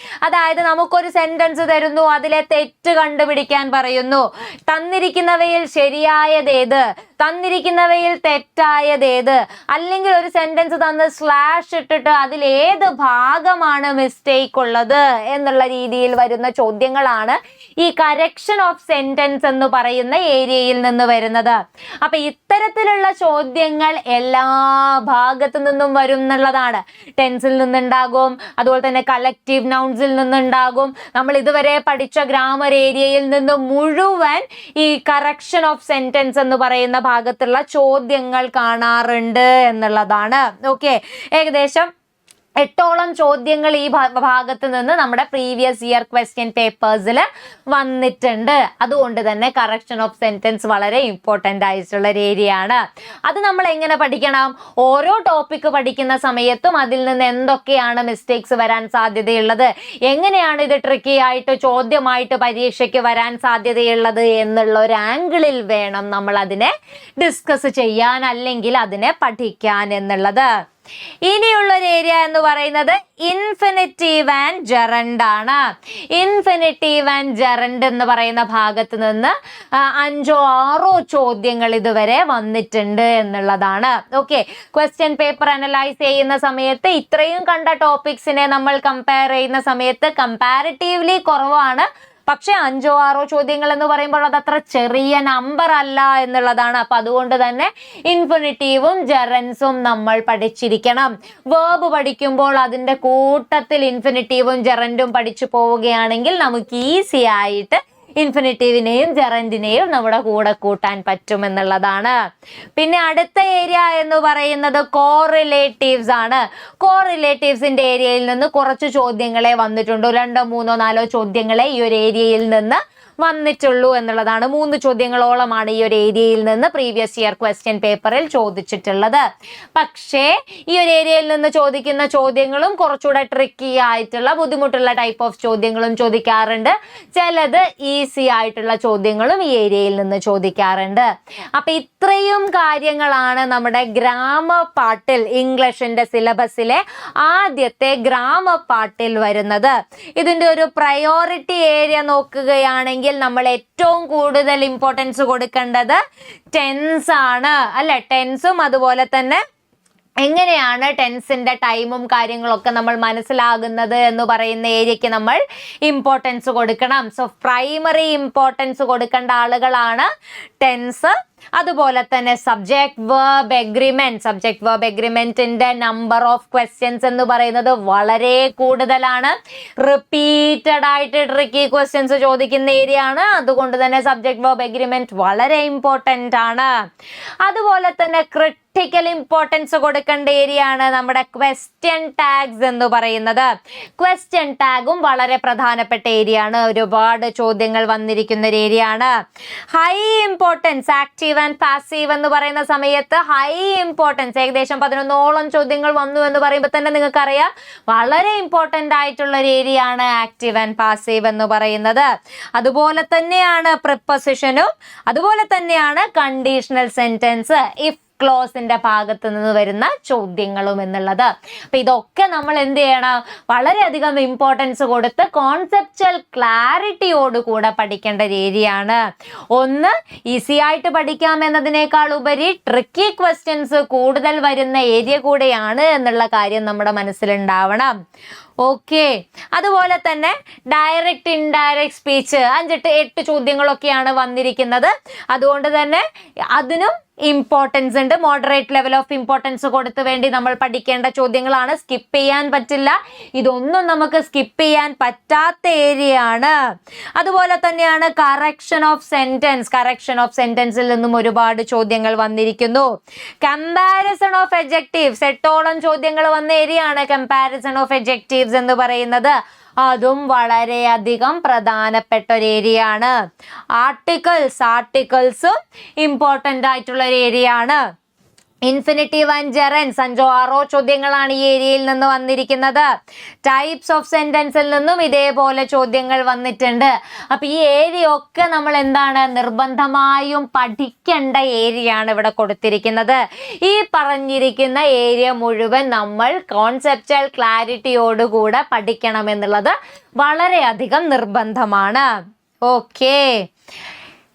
അതായത് നമുക്കൊരു സെന്റൻസ് തരുന്നു, അതിലെ തെറ്റ് കണ്ടുപിടിക്കാൻ പറയുന്നു. തന്നിരിക്കുന്നവയിൽ ശരിയായതേത്, തന്നിരിക്കുന്നവയിൽ തെറ്റായതേത്, അല്ലെങ്കിൽ ഒരു സെന്റൻസ് തന്ന് സ്ലാഷ് ഇട്ടിട്ട് അതിൽ ഏത് ഭാഗമാണ് മിസ്റ്റേക്ക് ഉള്ളത് എന്നുള്ള രീതിയിൽ വരുന്ന ചോദ്യങ്ങളാണ് ഈ കറക്ഷൻ ഓഫ് സെന്റൻസ് എന്ന് പറയുന്ന ഏരിയയിൽ നിന്ന് വരുന്നത്. അപ്പൊ ഇത്തരത്തിലുള്ള ചോദ്യങ്ങൾ എല്ലാ ഭാഗത്തു നിന്നും വരും എന്നുള്ളതാണ്. ടെൻസിൽ നിന്നുണ്ടാകും, അതുപോലെ തന്നെ കളക്റ്റീവ് നൗൺസിൽ നിന്നുണ്ടാകും. നമ്മൾ ഇതുവരെ പഠിച്ച ഗ്രാമർ ഏരിയയിൽ നിന്ന് മുഴുവൻ ഈ കറക്ഷൻ ഓഫ് സെന്റൻസ് എന്ന് പറയുന്ന ഭാഗത്തുള്ള ചോദ്യങ്ങൾ കാണാറുണ്ട് എന്നുള്ളതാണ്. ഓക്കെ, ഏകദേശം 8ഓളം ചോദ്യങ്ങൾ ഈ ഭാഗത്ത് നിന്ന് നമ്മുടെ പ്രീവിയസ് ഇയർ ക്വസ്റ്റ്യൻ പേപ്പേഴ്സിൽ വന്നിട്ടുണ്ട്. അതുകൊണ്ട് തന്നെ കറക്ഷൻ ഓഫ് സെന്റൻസ് വളരെ ഇമ്പോർട്ടൻ്റ് ആയിട്ടുള്ള ഒരു ഏരിയ ആണ്. അത് നമ്മൾ എങ്ങനെ പഠിക്കണം? ഓരോ ടോപ്പിക്ക് പഠിക്കുന്ന സമയത്തും അതിൽ നിന്ന് എന്തൊക്കെയാണ് മിസ്റ്റേക്സ് വരാൻ സാധ്യതയുള്ളത്, എങ്ങനെയാണ് ഇത് ട്രിക്കി ആയിട്ട് ചോദ്യമായിട്ട് പരീക്ഷയ്ക്ക് വരാൻ സാധ്യതയുള്ളത് എന്നുള്ള ഒരു ആംഗിളിൽ വേണം നമ്മൾ അതിനെ ഡിസ്കസ് ചെയ്യാൻ, അല്ലെങ്കിൽ അതിനെ പഠിക്കാൻ എന്നുള്ളത്. ഇനിയുള്ളൊരു ഏരിയ എന്ന് പറയുന്നത് ഇൻഫിനിറ്റീവ് ആൻഡ് ജെറണ്ട് ആണ്. ഇൻഫിനിറ്റീവ് ആൻഡ് ജെറണ്ട് എന്ന് പറയുന്ന ഭാഗത്ത് നിന്ന് 5ഓ 6ഓ ചോദ്യങ്ങൾ ഇതുവരെ വന്നിട്ടുണ്ട് എന്നുള്ളതാണ്. ഓക്കെ, ക്വസ്റ്റ്യൻ പേപ്പർ അനലൈസ് ചെയ്യുന്ന സമയത്ത് ഇത്രയും കണ്ട ടോപ്പിക്സിനെ നമ്മൾ കമ്പയർ ചെയ്യുന്ന സമയത്ത് കമ്പാരിറ്റീവ്ലി കുറവാണ്. പക്ഷെ 5ഓ 6ഓ ചോദ്യങ്ങൾ എന്ന് പറയുമ്പോൾ അത് അത്ര ചെറിയ നമ്പർ അല്ല എന്നുള്ളതാണ്. അപ്പൊ അതുകൊണ്ട് തന്നെ ഇൻഫിനിറ്റീവും ജെറൻസും നമ്മൾ പഠിച്ചിരിക്കണം. വേർബ് പഠിക്കുമ്പോൾ അതിൻ്റെ കൂട്ടത്തിൽ ഇൻഫിനിറ്റീവും ജെറൻറ്റും പഠിച്ചു പോവുകയാണെങ്കിൽ നമുക്ക് ഈസി ആയിട്ട് ഇൻഫിനിറ്റീവിനെയും ജെറൻറ്റിനെയും നമ്മുടെ കൂടെ കൂട്ടാൻ പറ്റും എന്നുള്ളതാണ്. പിന്നെ അടുത്ത ഏരിയ എന്ന് പറയുന്നത് കോറിലേറ്റീവ്സ് ആണ്. കോറിലേറ്റീവ്സിന്റെ ഏരിയയിൽ നിന്ന് കുറച്ച് ചോദ്യങ്ങളെ വന്നിട്ടുണ്ട്. 2, 3, 4 ചോദ്യങ്ങളെ ഈ ഒരു ഏരിയയിൽ നിന്ന് വന്നിട്ടുള്ളൂ എന്നുള്ളതാണ്. 3 ചോദ്യങ്ങളോളമാണ് ഈ ഒരു ഏരിയയിൽ നിന്ന് പ്രീവിയസ് ഇയർ ക്വസ്റ്റ്യൻ പേപ്പറിൽ ചോദിച്ചിട്ടുള്ളത്. പക്ഷേ ഈ ഒരു ഏരിയയിൽ നിന്ന് ചോദിക്കുന്ന ചോദ്യങ്ങളും കുറച്ചുകൂടെ ട്രിക്കി ആയിട്ടുള്ള ബുദ്ധിമുട്ടുള്ള ടൈപ്പ് ഓഫ് ചോദ്യങ്ങളും ചോദിക്കാറുണ്ട്. ചിലത് ഈസി ആയിട്ടുള്ള ചോദ്യങ്ങളും ഈ ഏരിയയിൽ നിന്ന് ചോദിക്കാറുണ്ട്. അപ്പൊ ഇത്രയും കാര്യങ്ങളാണ് നമ്മുടെ ഗ്രാമർ പാർട്ടിൽ, ഇംഗ്ലീഷിന്റെ സിലബസിലെ ആദ്യത്തെ ഗ്രാമർ പാർട്ടിൽ വരുന്നത്. ഇതിന്റെ ഒരു പ്രയോറിറ്റി ഏരിയ നോക്കുകയാണെങ്കിൽ നമ്മൾ ഏറ്റവും കൂടുതൽ ഇമ്പോർട്ടൻസ് കൊടുക്കേണ്ടത് ടെൻസ് ആണ്, അല്ലെ? ടെൻസും അതുപോലെ തന്നെ എങ്ങനെയാണ് ടെൻസിന്റെ ടൈമും കാര്യങ്ങളൊക്കെ നമ്മൾ മനസ്സിലാകുന്നത് എന്ന് പറയുന്ന ഏരിയയ്ക്ക് നമ്മൾ ഇമ്പോർട്ടൻസ് കൊടുക്കണം. സോ പ്രൈമറി ഇമ്പോർട്ടൻസ് കൊടുക്കേണ്ട ആളുകളാണ് ടെൻസ്. അതുപോലെ തന്നെ സബ്ജക്ട് വേർബ് എഗ്രിമെന്റിന്റെ നമ്പർ ഓഫ് ക്വസ്റ്റ്യൻസ് എന്ന് പറയുന്നത് വളരെ കൂടുതലാണ്. റിപ്പീറ്റഡ് ആയിട്ട് ട്രിക്കി ക്വസ്റ്റ്യൻസ് ചോദിക്കുന്ന ഏരിയ ആണ്. അതുകൊണ്ട് തന്നെ സബ്ജക്ട് വേർബ് എഗ്രിമെന്റ് വളരെ ഇമ്പോർട്ടൻ്റ് ആണ്. അതുപോലെ തന്നെ ക്രിട്ടിക്കൽ ഇമ്പോർട്ടൻസ് കൊടുക്കേണ്ട ഏരിയ ആണ് നമ്മുടെ ക്വസ്റ്റ്യൻ ടാഗ്സ് എന്ന് പറയുന്നത്. ക്വസ്റ്റ്യൻ ടാഗും വളരെ പ്രധാനപ്പെട്ട ഏരിയ ആണ്. ഒരുപാട് ചോദ്യങ്ങൾ വന്നിരിക്കുന്ന ഒരു ഏരിയ ആണ്. High importance active and passive എന്ന് പറയുന്ന സമയത്ത് ഹൈ ഇമ്പോർട്ടൻസ് ഏകദേശം 11ഓളം ചോദ്യങ്ങൾ വന്നു എന്ന് പറയുമ്പോൾ തന്നെ നിങ്ങൾക്കറിയാം വളരെ ഇമ്പോർട്ടൻ്റ് ആയിട്ടുള്ള ഒരു ഏരിയ ആണ് ആക്റ്റീവ് ആൻഡ് പാസീവ് എന്ന് പറയുന്നത്. അതുപോലെ തന്നെയാണ് പ്രിപ്പോസിഷനും, അതുപോലെ തന്നെയാണ് കണ്ടീഷണൽ സെന്റൻസ്, ഇഫ് ക്ലോസിന്റെ ഭാഗത്ത് നിന്ന് വരുന്ന ചോദ്യങ്ങളും എന്നുള്ളത്. അപ്പൊ ഇതൊക്കെ നമ്മൾ എന്ത് ചെയ്യണം? വളരെയധികം ഇമ്പോർട്ടൻസ് കൊടുത്ത് കോൺസെപ്ച്വൽ ക്ലാരിറ്റിയോടുകൂടെ പഠിക്കേണ്ട ഒരു ഏരിയ ആണ്. ഒന്ന്, ഈസി ആയിട്ട് പഠിക്കാം എന്നതിനേക്കാൾ ഉപരി ട്രിക്കി ക്വസ്റ്റ്യൻസ് കൂടുതൽ വരുന്ന ഏരിയ കൂടെയാണ് എന്നുള്ള കാര്യം നമ്മുടെ മനസ്സിലുണ്ടാവണം. ഓക്കെ. അതുപോലെ തന്നെ ഡയറക്റ്റ് ഇൻഡയറക്റ്റ് സ്പീച്ച് 5-8 ചോദ്യങ്ങളൊക്കെയാണ് വന്നിരിക്കുന്നത്. അതുകൊണ്ട് തന്നെ അതിനും ഇമ്പോർട്ടൻസ് ഉണ്ട്. മോഡറേറ്റ് ലെവൽ ഓഫ് ഇമ്പോർട്ടൻസ് കൊടുത്തു വേണ്ടി നമ്മൾ പഠിക്കേണ്ട ചോദ്യങ്ങളാണ്. സ്കിപ്പ് ചെയ്യാൻ പറ്റില്ല. ഇതൊന്നും നമുക്ക് സ്കിപ്പ് ചെയ്യാൻ പറ്റാത്ത ഏരിയ ആണ്. അതുപോലെ തന്നെയാണ് correction of sentence. Correction of സെന്റൻസിൽ നിന്നും ഒരുപാട് ചോദ്യങ്ങൾ വന്നിരിക്കുന്നു. കമ്പാരിസൺ ഓഫ് എഡ്ജക്റ്റീവ്സ് 8ഓളം ചോദ്യങ്ങൾ വന്ന ഏരിയ ആണ് കമ്പാരിസൺ ഓഫ് എഡ്ജക്റ്റീവ്സ് എന്ന് പറയുന്നത്. അതും വളരെയധികം പ്രധാനപ്പെട്ട ഒരു ഏരിയ ആണ്. ആർട്ടിക്കിൾസും ഇമ്പോർട്ടൻ്റ് ആയിട്ടുള്ള ഒരു ഏരിയ ആണ്. ഇൻഫിനിറ്റീവ് ആൻഡ് ജെറൻസ് 5-6 ചോദ്യങ്ങളാണ് ഈ ഏരിയയിൽ നിന്ന് വന്നിരിക്കുന്നത്. ടൈപ്സ് ഓഫ് സെന്റൻസിൽ നിന്നും ഇതേപോലെ ചോദ്യങ്ങൾ വന്നിട്ടുണ്ട്. അപ്പൊ ഈ ഏരിയ ഒക്കെ നമ്മൾ എന്താണ് നിർബന്ധമായും പഠിക്കേണ്ട ഏരിയ ആണ് ഇവിടെ കൊടുത്തിരിക്കുന്നത്. ഈ പറഞ്ഞിരിക്കുന്ന ഏരിയ മുഴുവൻ നമ്മൾ കോൺസെപ്റ്റൽ ക്ലാരിറ്റിയോടുകൂടെ പഠിക്കണം എന്നുള്ളത് വളരെയധികം നിർബന്ധമാണ്. ഓക്കെ,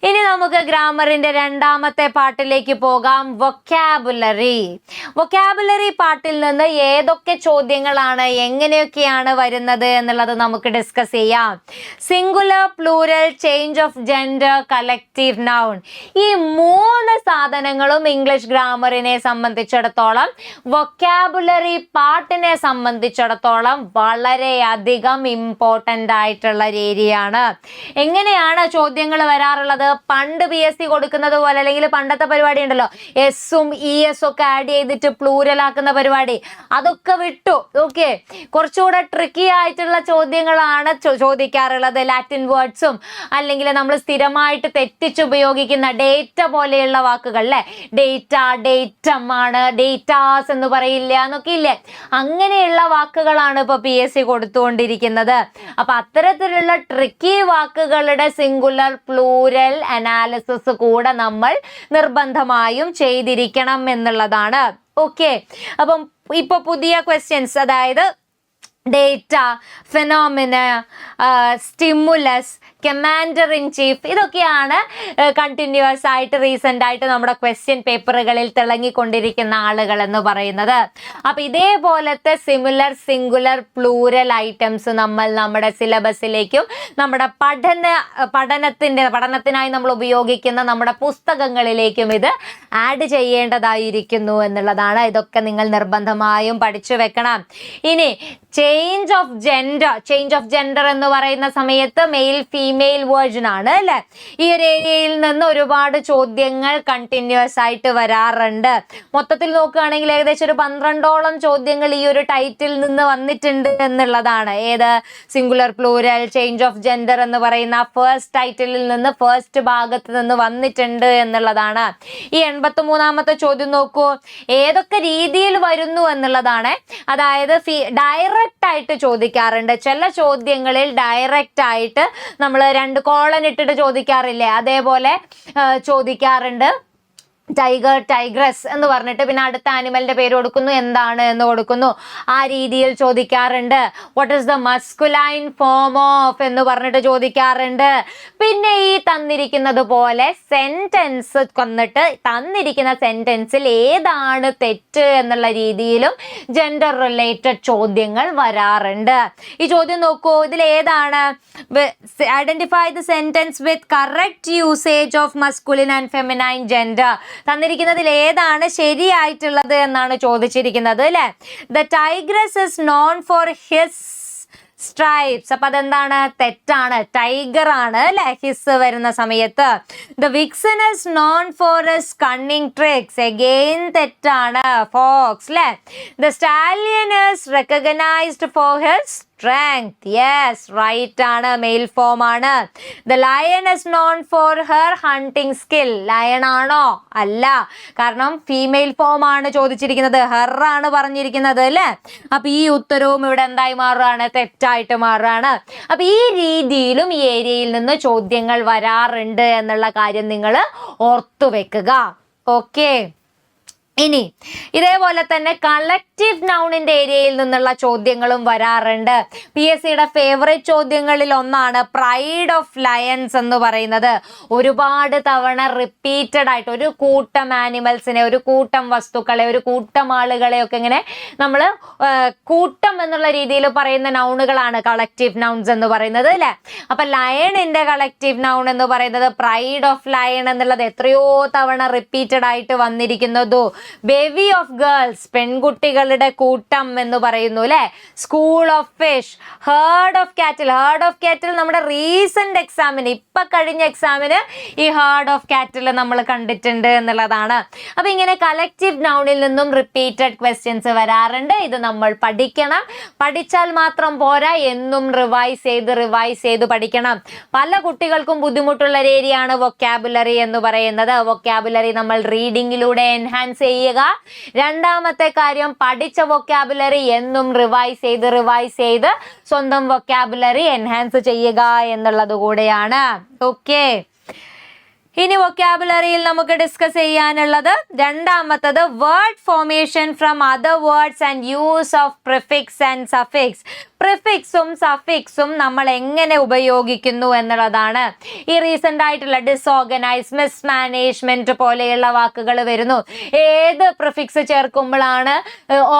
ഇനി നമുക്ക് ഗ്രാമറിന്റെ രണ്ടാമത്തെ പാർട്ടിലേക്ക് പോകാം. വൊക്കാബുലറി. വൊക്കാബുലറി പാർട്ടിൽ നിന്ന് ഏതൊക്കെ ചോദ്യങ്ങളാണ് എങ്ങനെയൊക്കെയാണ് വരുന്നത് എന്നുള്ളത് നമുക്ക് ഡിസ്കസ് ചെയ്യാം. Singular, plural, change of gender, collective noun. ഈ 3 സാധനങ്ങളും ഇംഗ്ലീഷ് ഗ്രാമറിനെ സംബന്ധിച്ചിടത്തോളം, വൊക്കാബുലറി പാർട്ടിനെ സംബന്ധിച്ചിടത്തോളം വളരെയധികം ഇമ്പോർട്ടൻ്റ് ആയിട്ടുള്ള ഒരു ഏരിയ ആണ്. എങ്ങനെയാണ് ചോദ്യങ്ങൾ വരാറുള്ളത്? പണ്ട് PSC കൊടുക്കുന്നത് പോലെ, അല്ലെങ്കിൽ പണ്ടത്തെ പരിപാടി ഉണ്ടല്ലോ, എസും ES ഒക്കെ ആഡ് ചെയ്തിട്ട് പ്ലൂരൽ ആക്കുന്ന പരിപാടി, അതൊക്കെ വിട്ടു. ഓക്കെ, കുറച്ചുകൂടെ ട്രിക്കി ആയിട്ടുള്ള ചോദ്യങ്ങളാണ് ചോദിക്കാറുള്ളത്. ലാറ്റിൻ വേർഡ്സും അല്ലെങ്കിൽ നമ്മൾ സ്ഥിരമായിട്ട് തെറ്റിച്ചുപയോഗിക്കുന്ന ഡേറ്റ പോലെയുള്ള വാക്കുകൾ അല്ലേ, ഡേറ്റ, ഡേറ്റം ആണ്, ഡേറ്റാസ് എന്ന് പറയില്ല എന്നൊക്കെ ഇല്ലേ, അങ്ങനെയുള്ള വാക്കുകളാണ് ഇപ്പൊ PSC കൊടുത്തുകൊണ്ടിരിക്കുന്നത്. അപ്പൊ അത്തരത്തിലുള്ള ട്രിക്കി വാക്കുകളുടെ സിംഗുലർ, പ്ലൂരൽ അനാലിസിസ് കൂടെ നമ്മൾ നിർബന്ധമായും ചെയ്തിരിക്കണം എന്നുള്ളതാണ്. ഓക്കെ, അപ്പം ഇപ്പൊ പുതിയ ക്വസ്റ്റ്യൻസ്, അതായത് data, phenomena, stimulus, commander in chief, ഇതൊക്കെയാണ് കണ്ടിന്യൂസ് ആയിട്ട് റീസെന്റ് ആയിട്ട് നമ്മുടെ ക്വസ്റ്റ്യൻ പേപ്പറുകളിൽ തിളങ്ങിക്കൊണ്ടിരിക്കുന്ന ആളുകൾ എന്ന് പറയുന്നത്. അപ്പൊ ഇതേപോലത്തെ സിമിലർ, സിംഗുലർ, പ്ലൂരൽ ഐറ്റംസ് നമ്മൾ നമ്മുടെ സിലബസിലേക്കും നമ്മുടെ പഠനത്തിനായി നമ്മൾ ഉപയോഗിക്കുന്ന നമ്മുടെ പുസ്തകങ്ങളിലേക്കും ഇത് ആഡ് ചെയ്യേണ്ടതായിരിക്കുന്നു എന്നുള്ളതാണ്. ഇതൊക്കെ നിങ്ങൾ നിർബന്ധമായും പഠിച്ചു വെക്കണം. ഇനി ചേഞ്ച് ഓഫ് ജെൻഡർ എന്ന് പറയുന്ന സമയത്ത് മെയിൽ ഫീമെയിൽ വേർഷൻ ആണ് അല്ലെ. ഈ ഒരു ഏരിയയിൽ നിന്ന് ഒരുപാട് ചോദ്യങ്ങൾ കണ്ടിന്യൂസ് ആയിട്ട് വരാറുണ്ട്. മൊത്തത്തിൽ നോക്കുകയാണെങ്കിൽ ഏകദേശം ഒരു 12ഓളം ചോദ്യങ്ങൾ ഈ ഒരു ടൈറ്റിൽ നിന്ന് വന്നിട്ടുണ്ട് എന്നുള്ളതാണ്. ഏത്? Singular, plural, change of gender എന്ന് പറയുന്ന ഫസ്റ്റ് ടൈറ്റിലിൽ നിന്ന്, ഫസ്റ്റ് ഭാഗത്ത് നിന്ന് വന്നിട്ടുണ്ട് എന്നുള്ളതാണ്. ഈ 83ാമത്തെ ചോദ്യം നോക്കൂ, ഏതൊക്കെ രീതിയിൽ വരുന്നു എന്നുള്ളതാണ്. അതായത് ഡയറക്റ്റ് ആയിട്ട് ചോദിക്കാറുണ്ട്. ചില ചോദ്യങ്ങളിൽ ഡയറക്റ്റ് ആയിട്ട് നമ്മൾ 2 കോളൻ ഇട്ടിട്ട് ചോദിക്കാറില്ലേ, അതേപോലെ ചോദിക്കാറുണ്ട്. ടൈഗർ, ടൈഗ്രസ് എന്ന് പറഞ്ഞിട്ട് പിന്നെ അടുത്ത ആനിമലിന്റെ പേര് കൊടുക്കുന്നു, എന്താണ് എന്ന് കൊടുക്കുന്നു, ആ രീതിയിൽ ചോദിക്കാറുണ്ട്. What is the masculine form of എന്ന് പറഞ്ഞിട്ട് ചോദിക്കാറുണ്ട്. പിന്നെ ഈ തന്നിരിക്കുന്നത് പോലെ സെന്റൻസ് കൊന്നിട്ട് തന്നിരിക്കുന്ന സെന്റൻസിൽ ഏതാണ് തെറ്റ് എന്നുള്ള രീതിയിലും ജെൻഡർ റിലേറ്റഡ് ചോദ്യങ്ങൾ വരാറുണ്ട്. ഈ ചോദ്യം നോക്കൂ, ഇതിൽ ഏതാണ്? Identify the sentence with correct usage of masculine and feminine gender. തന്നിരിക്കുന്നതിൽ ഏതാണ് ശരിയായിട്ടുള്ളത് എന്നാണ് ചോദിച്ചിരിക്കുന്നത് അല്ലെ. The tigress is known for his stripes. അപ്പൊ അതെന്താണ്? തെറ്റാണ്, ടൈഗർ ആണ് അല്ലെ ഹിസ് വരുന്ന സമയത്ത്. The vixen is known for his cunning tricks. Again തെറ്റാണ്, ഫോക്സ് അല്ലെ. The stallion is recognised for his strength. Yes, right ആണ്, മെയിൽ ഫോം ആണ്. The lion is known for her hunting skill. Lion ആണോ? അല്ല, കാരണം ഫീമെയിൽ ഫോം ആണ് ചോദിച്ചിരിക്കുന്നത്, ഹെർ ആണ് പറഞ്ഞിരിക്കുന്നത് അല്ലേ. അപ്പൊ ഈ ഉത്തരവും ഇവിടെ എന്തായി മാറുകയാണ്? തെറ്റായിട്ട് മാറുകയാണ്. അപ്പൊ ഈ രീതിയിലും ഈ ഏരിയയിൽ നിന്ന് ചോദ്യങ്ങൾ വരാറുണ്ട് എന്നുള്ള കാര്യം നിങ്ങൾ ഓർത്തു വെക്കുക. ഓക്കെ, ഇനി ഇതേപോലെ തന്നെ കളക്റ്റീവ് നൗണിന്റെ ഏരിയയിൽ നിന്നുള്ള ചോദ്യങ്ങളും വരാറുണ്ട്. PSCയുടെ ഫേവറേറ്റ് ചോദ്യങ്ങളിൽ ഒന്നാണ് പ്രൈഡ് ഓഫ് ലയൺസ് എന്ന് പറയുന്നത്. ഒരുപാട് തവണ റിപ്പീറ്റഡ് ആയിട്ട് ഒരു കൂട്ടം ആനിമൽസിനെ, ഒരു കൂട്ടം വസ്തുക്കളെ, ഒരു കൂട്ടം ആളുകളെ ഒക്കെ ഇങ്ങനെ നമ്മൾ കൂട്ടം എന്നുള്ള രീതിയിൽ പറയുന്ന നൗണുകളാണ് കളക്റ്റീവ് നൗൺസ് എന്ന് പറയുന്നത് അല്ലെ. അപ്പൊ ലയണിന്റെ കളക്റ്റീവ് നൗൺ എന്ന് പറയുന്നത് പ്രൈഡ് ഓഫ് ലയൺ എന്നുള്ളത് എത്രയോ തവണ റിപ്പീറ്റഡ് ആയിട്ട് വന്നിരിക്കുന്നതു. ബേബി ഓഫ് ഗേൾസ്, പെൺകുട്ടികളുടെ കൂട്ടം എന്ന് പറയുന്നു അല്ലെ. School of fish, heard of കാറ്റിൽ. ഹേർഡ് ഓഫ് കാറ്റിൽ നമ്മുടെ റീസെന്റ് എക്സാമിന്, ഇപ്പൊ കഴിഞ്ഞ എക്സാമിന് ഈ ഹേർഡ് ഓഫ് കാറ്റിൽ നമ്മൾ കണ്ടിട്ടുണ്ട് എന്നുള്ളതാണ്. അപ്പൊ ഇങ്ങനെ കളക്റ്റീവ് നൗണിൽ നിന്നും റിപ്പീറ്റഡ് ക്വസ്റ്റ്യൻസ് വരാറുണ്ട്. ഇത് നമ്മൾ പഠിക്കണം. പഠിച്ചാൽ മാത്രം പോരാ, എന്നും റിവൈസ് ചെയ്ത് പഠിക്കണം. പല കുട്ടികൾക്കും ബുദ്ധിമുട്ടുള്ള ഒരു ഏരിയയാണ് വൊക്കാബുലറി എന്ന് പറയുന്നത്. വൊക്കാബുലറി നമ്മൾ റീഡിങ്ങിലൂടെ എൻഹാൻസ് ചെയ്യുക. രണ്ടാമത്തെ കാര്യം, പഠിച്ച വൊക്കാബുലറി എന്നും റിവൈസ് ചെയ്ത് സ്വന്തം വൊക്കാബുലറി എൻഹാൻസ് ചെയ്യുക എന്നുള്ളത് കൂടെയാണ്. ഓക്കെ, ഇനി വൊക്കാബുലറിയിൽ നമുക്ക് ഡിസ്കസ് ചെയ്യാനുള്ളത് രണ്ടാമത്തത് word formation from other words and use of prefix and suffix. പ്രിഫിക്സും സഫിക്സും നമ്മൾ എങ്ങനെ ഉപയോഗിക്കുന്നു എന്നുള്ളതാണ്. ഈ റീസെന്റ് ആയിട്ടുള്ള ഡിസോർഗനൈസ്, മിസ്മാനേജ്മെന്റ് പോലെയുള്ള വാക്കുകൾ വരുന്നു. ഏത് പ്രിഫിക്സ് ചേർക്കുമ്പോഴാണ്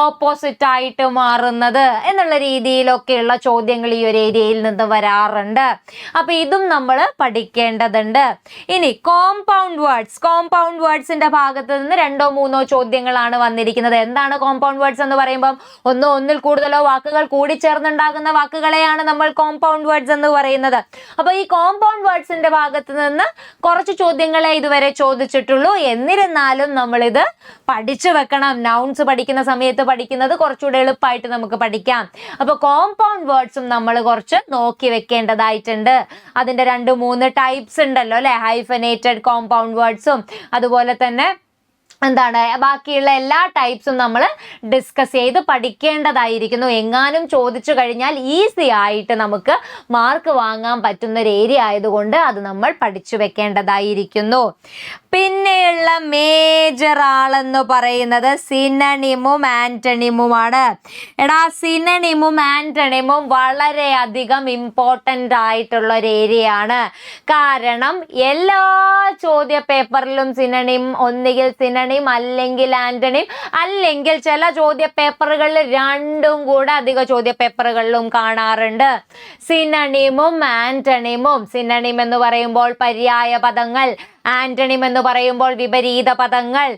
ഓപ്പോസിറ്റ് ആയിട്ട് മാറുന്നത് എന്നുള്ള രീതിയിലൊക്കെയുള്ള ചോദ്യങ്ങൾ ഈ ഒരു ഏരിയയിൽ നിന്ന് വരാറുണ്ട്. അപ്പൊ ഇതും നമ്മൾ പഠിക്കേണ്ടതുണ്ട്. ഇനി കോമ്പൗണ്ട് വേർഡ്സിന്റെ ഭാഗത്ത് നിന്ന് 2-3 ചോദ്യങ്ങളാണ് വന്നിരിക്കുന്നത്. എന്താണ് കോമ്പൗണ്ട് വേർഡ്സ് എന്ന് പറയുമ്പോൾ ഒന്നിൽ കൂടുതലോ വാക്കുകൾ കൂടിച്ചേർന്നുണ്ടാകുന്ന വാക്കുകളെയാണ് നമ്മൾ കോമ്പൗണ്ട് വേർഡ്സ് എന്ന് പറയുന്നത്. അപ്പൊ ഈ കോമ്പൗണ്ട് വേർഡ്സിന്റെ ഭാഗത്ത് നിന്ന് കുറച്ച് ചോദ്യങ്ങളെ ഇതുവരെ ചോദിച്ചിട്ടുള്ളൂ. എന്നിരുന്നാലും നമ്മളിത് പഠിച്ചു വെക്കണം. നൗൺസ് പഠിക്കുന്ന സമയത്ത് പഠിക്കുന്നത് കുറച്ചുകൂടെ എളുപ്പമായിട്ട് നമുക്ക് പഠിക്കാം. അപ്പൊ കോമ്പൗണ്ട് വേർഡ്സും നമ്മൾ കുറച്ച് നോക്കി വെക്കേണ്ടതായിട്ടുണ്ട്. അതിന്റെ 2-3 ടൈപ്സ് ഉണ്ടല്ലോ അല്ലെ. ഹൈഫനേറ്റഡ് കോമ്പൗണ്ട് വേർഡ്സും അതുപോലെ തന്നെ ബാക്കിയുള്ള എല്ലാ ടൈപ്സും നമ്മൾ ഡിസ്കസ് ചെയ്ത് പഠിക്കേണ്ടതായിരിക്കുന്നു. എങ്ങാനും ചോദിച്ചു കഴിഞ്ഞാൽ ഈസി ആയിട്ട് നമുക്ക് മാർക്ക് വാങ്ങാൻ പറ്റുന്ന ഒരു ഏരിയ ആയതുകൊണ്ട് അത് നമ്മൾ പഠിച്ചു വെക്കേണ്ടതായിരിക്കുന്നു. പിന്നെയുള്ള മേജർ ആളെന്ന് പറയുന്നത് സിനണിമും ആന്റണിമുമാണ്. സിനണിമും ആന്റണിമും വളരെയധികം ഇമ്പോർട്ടൻ്റ് ആയിട്ടുള്ള ഒരു ഏരിയ ആണ്. കാരണം എല്ലാ ചോദ്യ പേപ്പറിലും സിനണിം, ഒന്നുകിൽ സിനണിം അല്ലെങ്കിൽ ആന്റണിം, അല്ലെങ്കിൽ ചില ചോദ്യ പേപ്പറുകളിൽ രണ്ടും കൂടെ അധിക ചോദ്യ പേപ്പറുകളിലും കാണാറുണ്ട്. സിനണിമും ആന്റണിമും. സിനണിം എന്ന് പറയുമ്പോൾ പര്യായ പദങ്ങൾ, ആന്റണിം എന്ന് പറയുമ്പോൾ വിപരീത പദങ്ങൾ.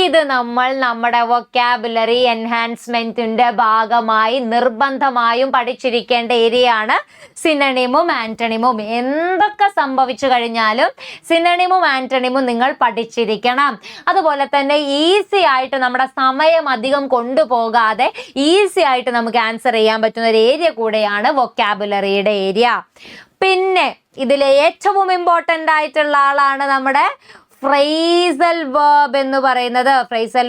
ഇത് നമ്മൾ നമ്മുടെ വൊക്കാബുലറി എൻഹാൻസ്മെന്റിന്റെ ഭാഗമായി നിർബന്ധമായും പഠിച്ചിരിക്കേണ്ട ഏരിയ ആണ് സിനണിമും ആന്റണിമും. എന്തൊക്കെ സംഭവിച്ചു കഴിഞ്ഞാലും സിനണിമും ആന്റണിമും നിങ്ങൾ പഠിച്ചിരിക്കണം. അതുപോലെ തന്നെ ഈസി ആയിട്ട് നമ്മുടെ സമയം അധികം കൊണ്ടുപോകാതെ ഈസി ആയിട്ട് നമുക്ക് ആൻസർ ചെയ്യാൻ പറ്റുന്ന ഒരു ഏരിയ കൂടെയാണ് വൊക്കാബുലറിയുടെ ഏരിയ. പിന്നെ ഇതിലെ ഏറ്റവും ഇമ്പോർട്ടൻ്റ് ആയിട്ടുള്ള ആളാണ് നമ്മുടെ ഫ്രേസൽ വേർബ് എന്ന് പറയുന്നത്. ഫ്രേസൽ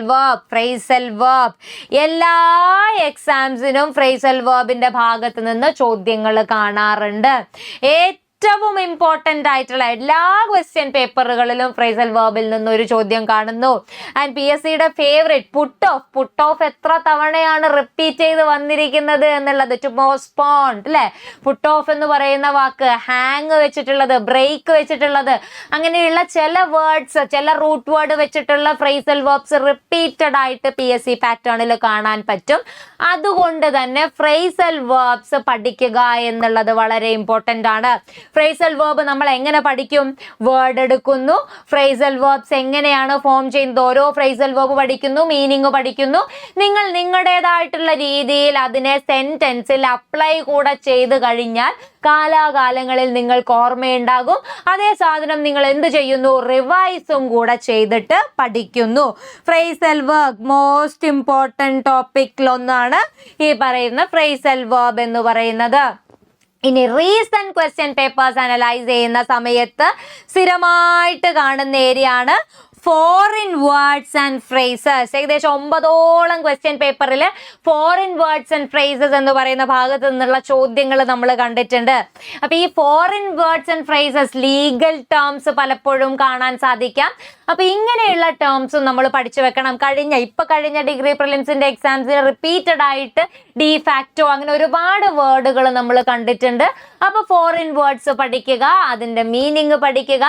വേർബ് എല്ലാ എക്സാംസിനും ഫ്രേസൽ വേർബിന്റെ ഭാഗത്ത് നിന്ന് ചോദ്യങ്ങൾ കാണാറുണ്ട്. ഏറ്റവും ഇമ്പോർട്ടൻ്റ് ആയിട്ടുള്ള എല്ലാ ക്വസ്റ്റ്യൻ പേപ്പറുകളിലും ഫ്രേസൽ വേർബിൽ നിന്ന് ഒരു ചോദ്യം കാണുന്നു. ആൻഡ് PSCയുടെ ഫേവറേറ്റ് പുട്ട് ഓഫ് എത്ര തവണയാണ് റിപ്പീറ്റ് ചെയ്ത് വന്നിരിക്കുന്നത് എന്നുള്ളത്. ടു പോസ്റ്റ്പോൺ അല്ലെ. പുട്ട് ഓഫ് എന്ന് പറയുന്ന വാക്ക്, ഹാങ് വെച്ചിട്ടുള്ളത്, ബ്രേക്ക് വെച്ചിട്ടുള്ളത്, അങ്ങനെയുള്ള ചില വേർഡ്സ്, ചില റൂട്ട് വേർഡ് വെച്ചിട്ടുള്ള ഫ്രേസൽ വേർബ്സ് റിപ്പീറ്റഡ് ആയിട്ട് PSC പാറ്റേണിൽ കാണാൻ പറ്റും. അതുകൊണ്ട് തന്നെ ഫ്രേസൽ വേർബ്സ് പഠിക്കുക എന്നുള്ളത് വളരെ ഇമ്പോർട്ടൻ്റ് ആണ്. ഫ്രേസൽ വേർബ് നമ്മൾ എങ്ങനെ പഠിക്കും? വേർഡ് എടുക്കുന്നു, ഫ്രേസൽ വേർബ്സ് എങ്ങനെയാണ് ഫോം ചെയ്യുന്നത്, ഓരോ ഫ്രേസൽ വേർബ് പഠിക്കുന്നു, മീനിങ് പഠിക്കുന്നു. നിങ്ങൾ നിങ്ങളുടേതായിട്ടുള്ള രീതിയിൽ അതിനെ സെന്റൻസിൽ അപ്ലൈ കൂടെ ചെയ്ത് കഴിഞ്ഞാൽ കാലാകാലങ്ങളിൽ നിങ്ങൾക്ക് ഓർമ്മയുണ്ടാകും. അതേ സാധനം നിങ്ങൾ എന്ത് ചെയ്യുന്നു? റിവൈസും കൂടെ ചെയ്തിട്ട് പഠിക്കുന്നു. ഫ്രേസൽ വേർബ് മോസ്റ്റ് ഇമ്പോർട്ടൻറ്റ് ടോപ്പിക്കിലൊന്നാണ് ഈ പറയുന്ന ഫ്രേസൽ വേർബ് എന്ന് പറയുന്നത്. ഇനി റീസെന്റ് ക്വസ്റ്റ്യൻ പേപ്പേഴ്സ് അനലൈസ് ചെയ്യുന്ന സമയത്ത് സ്ഥിരമായിട്ട് കാണുന്ന ഏരിയ ആണ് ഫോറിൻ വേർഡ്സ് ആൻഡ് ഫ്രേസസ്. ഏകദേശം 9ഓളം ക്വസ്റ്റ്യൻ പേപ്പറിൽ ഫോറിൻ വേർഡ്സ് ആൻഡ് ഫ്രേസസ് എന്ന് പറയുന്ന ഭാഗത്ത് നിന്നുള്ള ചോദ്യങ്ങൾ നമ്മൾ കണ്ടിട്ടുണ്ട്. അപ്പൊ ഈ foreign words and phrases legal terms പലപ്പോഴും കാണാൻ സാധിക്കാം. അപ്പൊ ഇങ്ങനെയുള്ള ടേംസും നമ്മൾ പഠിച്ചു വെക്കണം. കഴിഞ്ഞ ഡിഗ്രി പ്രിലിംസിന്റെ എക്സാംസിൽ റിപ്പീറ്റഡ് ആയിട്ട് ഡിഫാക്റ്റോ അങ്ങനെ ഒരുപാട് വേർഡുകൾ നമ്മൾ കണ്ടിട്ടുണ്ട്. അപ്പൊ ഫോറിൻ വേർഡ്സ് പഠിക്കുക, അതിന്റെ മീനിങ് പഠിക്കുക,